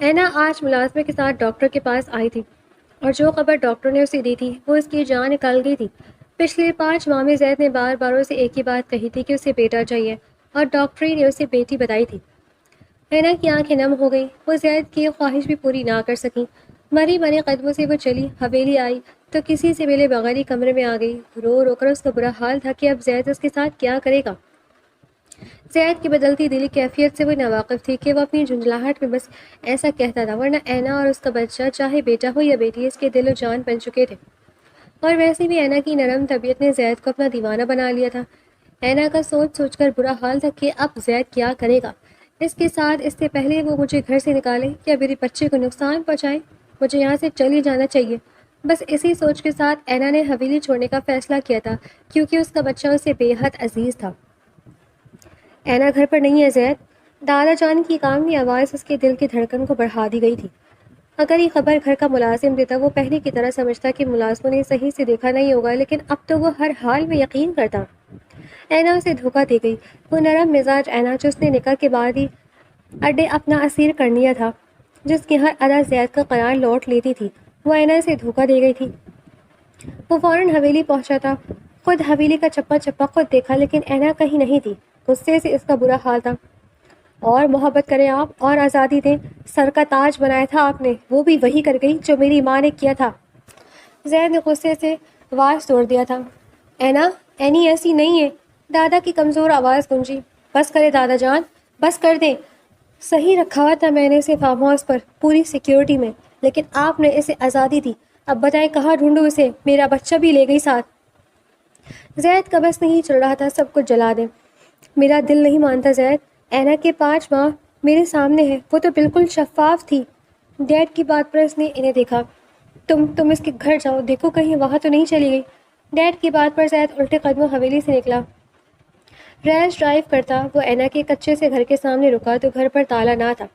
اینا آج ملازمے کے ساتھ ڈاکٹر کے پاس آئی تھی، اور جو خبر ڈاکٹر نے اسے دی تھی وہ اس کی جان نکال گئی تھی۔ پچھلے 5 ماہ میں زید نے بار بار اسے ایک ہی بات کہی تھی کہ اسے بیٹا چاہیے، اور ڈاکٹری نے اسے بیٹی بتائی تھی۔ اینا کی آنکھیں نم ہو گئیں۔ وہ زید کی خواہش بھی پوری نہ کر سکی۔ مری مرے قدموں سے وہ چلی، حویلی آئی تو کسی سے ملے بغیر ہی کمرے میں آ گئی۔ رو رو کر اس کا برا حال تھا کہ اب زید اس کے ساتھ کیا کرے گا۔ زید کی بدلتی دلی کیفیت سے وہ ناواقف تھی کہ وہ اپنی جھنجھلاہٹ میں بس ایسا کہتا تھا، ورنہ اینا اور اس کا بچہ، چاہے بیٹا ہو یا بیٹی، اس کے دل و جان بن چکے تھے۔ اور ویسے بھی اینا کی نرم طبیعت نے زید کو اپنا دیوانہ بنا لیا تھا۔ اینا کا سوچ سوچ کر برا حال تھا کہ اب زید کیا کرے گا اس کے ساتھ۔ اس سے پہلے وہ مجھے گھر سے نکالے یا میرے بچے کو نقصان پہنچائے، مجھے یہاں سے چلی جانا چاہیے۔ بس اسی سوچ کے ساتھ اینا نے حویلی چھوڑنے کا فیصلہ کیا تھا، کیونکہ اس کا بچہ اسے بے حد عزیز تھا۔ اینا گھر پر نہیں ہے زید؟ دادا جان کی کاملی آواز اس کے دل کی دھڑکن کو بڑھا دی گئی تھی۔ اگر یہ خبر گھر کا ملازم دیتا وہ پہلے کی طرح سمجھتا کہ ملازموں نے صحیح سے دیکھا نہیں ہوگا، لیکن اب تو وہ ہر حال میں یقین کرتا۔ اینا اسے دھوکہ دے گئی۔ وہ نرم مزاج اینا جو اس نے نکاح کے بعد ہی اڈے اپنا اسیر کر لیا تھا، جس کی ہر ادا زید کا قرار لوٹ لیتی تھی، وہ اینا سے دھوکہ دے گئی تھی۔ وہ فوراً حویلی پہنچا تھا، خود حویلی کا چپا چپا خود دیکھا، لیکن اینا کہیں نہیں تھی۔ غصے سے اس کا برا حال تھا۔ اور محبت کریں آپ اور آزادی دیں، سر کا تاج بنایا تھا آپ نے، وہ بھی وہی کر گئی جو میری ماں نے کیا تھا۔ زید نے غصے سے آواز توڑ دیا تھا۔ اینا، اینی ایسی نہیں ہے، دادا کی کمزور آواز گونجی۔ بس کرے دادا جان، بس کر دیں۔ صحیح رکھا ہوا تھا میں نے اسے فارم ہاؤس پر پوری سیکیورٹی میں، لیکن آپ نے اسے آزادی دی۔ اب بتائیں کہاں ڈھونڈوں اسے، میرا بچہ بھی لے گئی ساتھ۔ زید کا بس نہیں چل رہا تھا سب کچھ جلا دیں۔ میرا دل نہیں مانتا زید، اینا کے 5 ماہ میرے سامنے ہے، وہ تو بالکل شفاف تھی۔ ڈیڈ کی بات پر اس نے انہیں دیکھا۔ تم اس کے گھر جاؤ، دیکھو کہیں وہاں تو نہیں چلی گئی۔ ڈیڈ کی بات پر زید الٹے قدموں حویلی سے نکلا۔ ریش ڈرائیو کرتا وہ اینا کے کچے سے گھر کے سامنے رکا تو گھر پر تالا نہ تھا۔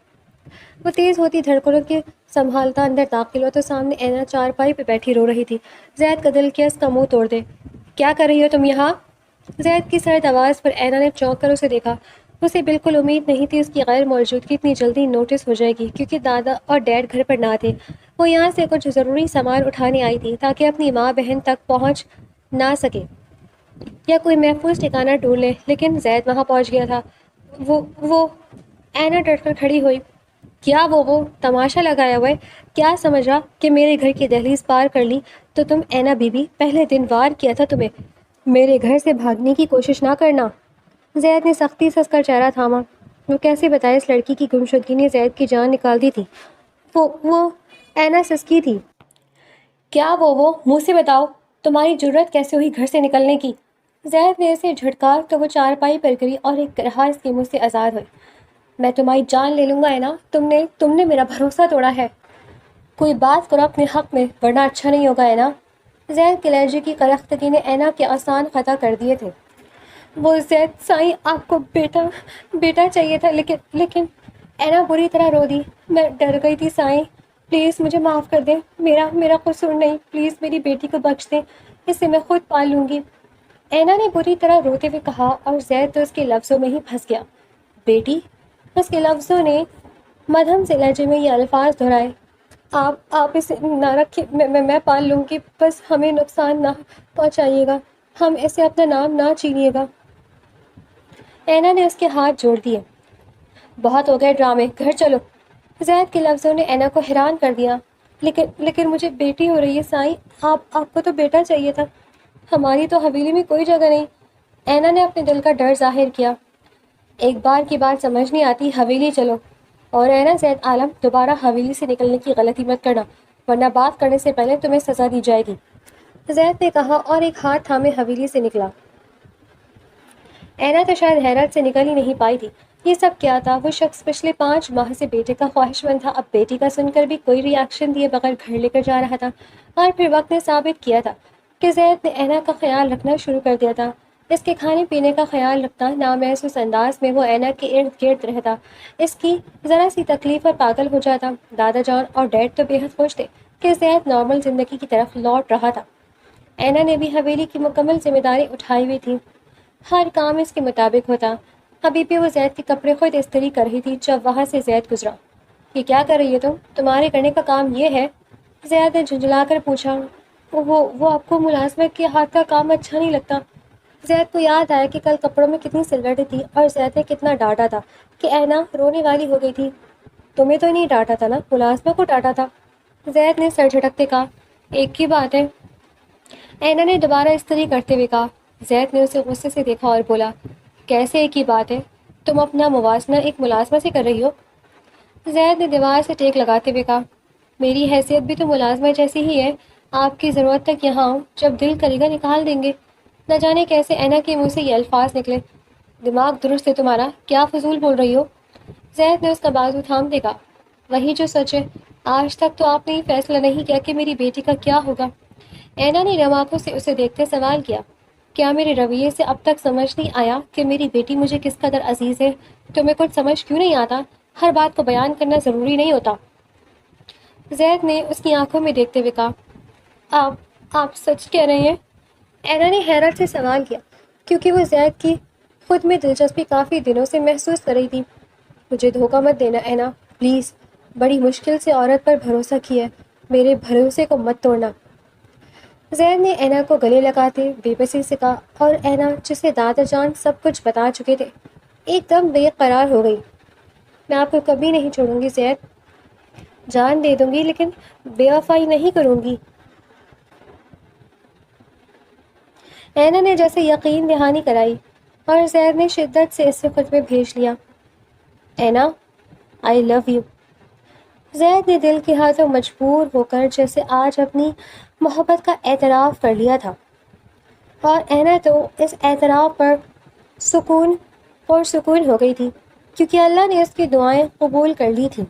وہ تیز ہوتی دھڑکنوں کے سنبھالتا اندر داخل ہوا تو سامنے اینا چارپائی پہ بیٹھی رو رہی تھی۔ زید کا دل کیا اس کا منہ توڑ دے۔ کیا کر رہی ہو تم یہاں؟ زید کی سرد آواز پر اینا نے چونک کر اسے دیکھا۔ اسے بالکل امید نہیں تھی اس کی غیر موجودگی اتنی جلدی نوٹس ہو جائے گی، کیونکہ دادا اور ڈیڈ گھر پر نہ تھے۔ وہ یہاں سے کچھ ضروری سامان اٹھانے آئی تھی تاکہ اپنی ماں بہن تک پہنچ نہ سکے یا کوئی محفوظ ٹھکانہ ڈھونڈ لے، لیکن زید وہاں پہنچ گیا تھا۔ وہ اینا ڈٹ کر کھڑی ہوئی۔ کیا وہ تماشا لگایا ہوا ہے؟ کیا سمجھ رہا کہ میرے گھر کی دہلیز پار کر لی تو تم اینا بی بی؟ پہلے دن وار کیا تھا تمہیں، میرے گھر سے بھاگنے کی کوشش نہ کرنا۔ زید نے سختی سے اس کا چہرہ تھاما۔ وہ کیسے بتائے اس لڑکی کی گمشدگی نے زید کی جان نکال دی تھی۔ وہ اینا سسکی تھی۔ کیا وہ منہ سے بتاؤ، تمہاری جرت کیسے ہوئی گھر سے نکلنے کی؟ زید نے اسے جھٹکا تو وہ چارپائی پر گری اور ایک کرہا اس کے منہ سے آزاد ہوئی۔ میں تمہاری جان لے لوں گا اینا، تم نے میرا بھروسہ توڑا ہے۔ کوئی بات کرو اپنے حق میں ورنہ اچھا نہیں ہوگا اینا۔ زید کے لہجے کی کرختگی نے اینا کے آسان خطا کر دیے تھے۔ وہ زید سائیں آپ کو بیٹا چاہیے تھا، لیکن اینا بری طرح رو دی۔ میں ڈر گئی تھی سائیں، پلیز مجھے معاف کر دیں، میرا قصور نہیں، پلیز میری بیٹی کو بخش دیں، اسے میں خود پال لوں گی۔ اینا نے بری طرح روتے ہوئے کہا اور زید تو اس کے لفظوں میں ہی پھنس گیا۔ بیٹی؟ اس کے لفظوں نے مدھم سے لہجے میں یہ الفاظ دہرائے۔ آپ اسے نہ رکھیں، میں پال لوں گی، بس ہمیں نقصان نہ پہنچائیے گا، ہم اسے اپنا نام نہ چینیے گا۔ اینا نے اس کے ہاتھ جوڑ دیے۔ بہت ہو گئے ڈرامے، گھر چلو۔ زید کے لفظوں نے اینا کو حیران کر دیا۔ لیکن مجھے بیٹی ہو رہی ہے سائیں، آپ کو تو بیٹا چاہیے تھا، ہماری تو حویلی میں کوئی جگہ نہیں۔ اینا نے اپنے دل کا ڈر ظاہر کیا۔ ایک بار کی بات سمجھ نہیں آتی، حویلی چلو۔ اور اینا زید عالم، دوبارہ حویلی سے نکلنے کی غلطی مت کرنا، ورنہ بات کرنے سے پہلے تمہیں سزا دی جائے گی، زید نے کہا اور ایک ہاتھ تھامے حویلی سے نکلا۔ اینا تو شاید حیرت سے نکل ہی نہیں پائی تھی۔ یہ سب کیا تھا؟ وہ شخص پچھلے 5 ماہ سے بیٹے کا خواہش مند تھا، اب بیٹی کا سن کر بھی کوئی ری ایکشن دیے بغیر گھر لے کر جا رہا تھا۔ اور پھر وقت نے ثابت کیا تھا کہ زید نے اینا کا خیال رکھنا شروع کر دیا تھا۔ اس کے کھانے پینے کا خیال رکھتا، نامحسوس انداز میں وہ اینا کے ارد گرد رہتا، اس کی ذرا سی تکلیف پر پاگل ہو جاتا۔ دادا جان اور ڈیڈ تو بے حد خوش تھے کہ زید نارمل زندگی کی طرف لوٹ رہا تھا۔ اینا نے بھی حویلی کی مکمل ذمہ داری اٹھائی ہوئی تھی، ہر کام اس کے مطابق ہوتا۔ ابھی بھی وہ زید کے کپڑے خود استری کر رہی تھی جب وہاں سے زید گزرا۔ یہ کیا کر رہی ہے تمہارے کرنے کا کام یہ ہے؟ زید نے جھنجھلا کر پوچھا۔ وہ آپ کو ملازمت کے ہاتھ کا کام اچھا نہیں لگتا؟ زید کو یاد آیا کہ کل کپڑوں میں کتنی سلوٹیں تھی اور زید نے کتنا ڈانٹا تھا کہ اینا رونے والی ہو گئی تھی۔ تمہیں تو نہیں ڈانٹا تھا نا، ملازمہ کو ڈانٹا تھا، زید نے سر جھٹکتے کہا۔ ایک ہی بات ہے، اینا نے دوبارہ استری کرتے ہوئے کہا۔ زید نے اسے غصے سے دیکھا اور بولا، کیسے ایک ہی بات ہے؟ تم اپنا موازنہ ایک ملازمہ سے کر رہی ہو؟ زید نے دیوار سے ٹیک لگاتے ہوئے کہا، میری حیثیت بھی تو ملازمہ جیسی ہی ہے، آپ کی ضرورت تک یہاں ہوں، جب دل کرے گا نکال دیں گے۔ نہ جانے کیسے اینا کے منہ سے یہ الفاظ نکلے۔ دماغ درست ہے تمہارا، کیا فضول بول رہی ہو؟ زید نے اس کا بازو تھام دے گا۔ وہی جو سچ ہے، آج تک تو آپ نے یہ فیصلہ نہیں کیا کہ میری بیٹی کا کیا ہوگا۔ اینا نے نم آنکھوں سے اسے دیکھتے سوال کیا، کیا میرے رویے سے اب تک سمجھ نہیں آیا کہ میری بیٹی مجھے کس قدر عزیز ہے؟ تمہیں کچھ سمجھ کیوں نہیں آتا؟ ہر بات کو بیان کرنا ضروری نہیں ہوتا۔ زید نے اس کی آنکھوں میں دیکھتے ہوئے کہا، آپ سچ کہہ رہے ہیں؟ اینا نے حیرت سے سوال کیا، کیونکہ وہ زید کی خود میں دلچسپی کافی دنوں سے محسوس کر رہی تھی۔ مجھے دھوکہ مت دینا اینا، پلیز، بڑی مشکل سے عورت پر بھروسہ کیا ہے، میرے بھروسے کو مت توڑنا۔ زید نے اینا کو گلے لگاتے بے بسی سے کہا، اور اینا جسے دادا جان سب کچھ بتا چکے تھے ایک دم بے قرار ہو گئی۔ میں آپ کو کبھی نہیں چھوڑوں گی زید، جان دے دوں گی لیکن بے وفائی نہیں کروں گی۔ اینا نے جیسے یقین دہانی کرائی اور زید نے شدت سے اسے خود میں بھیج لیا۔ اینا، آئی لو یو۔ زید نے دل کے ہاتھوں مجبور ہو کر جیسے آج اپنی محبت کا اعتراف کر لیا تھا، اور اینا تو اس اعتراف پر سکون ہو گئی تھی، کیونکہ اللہ نے اس کی دعائیں قبول کر لی تھیں۔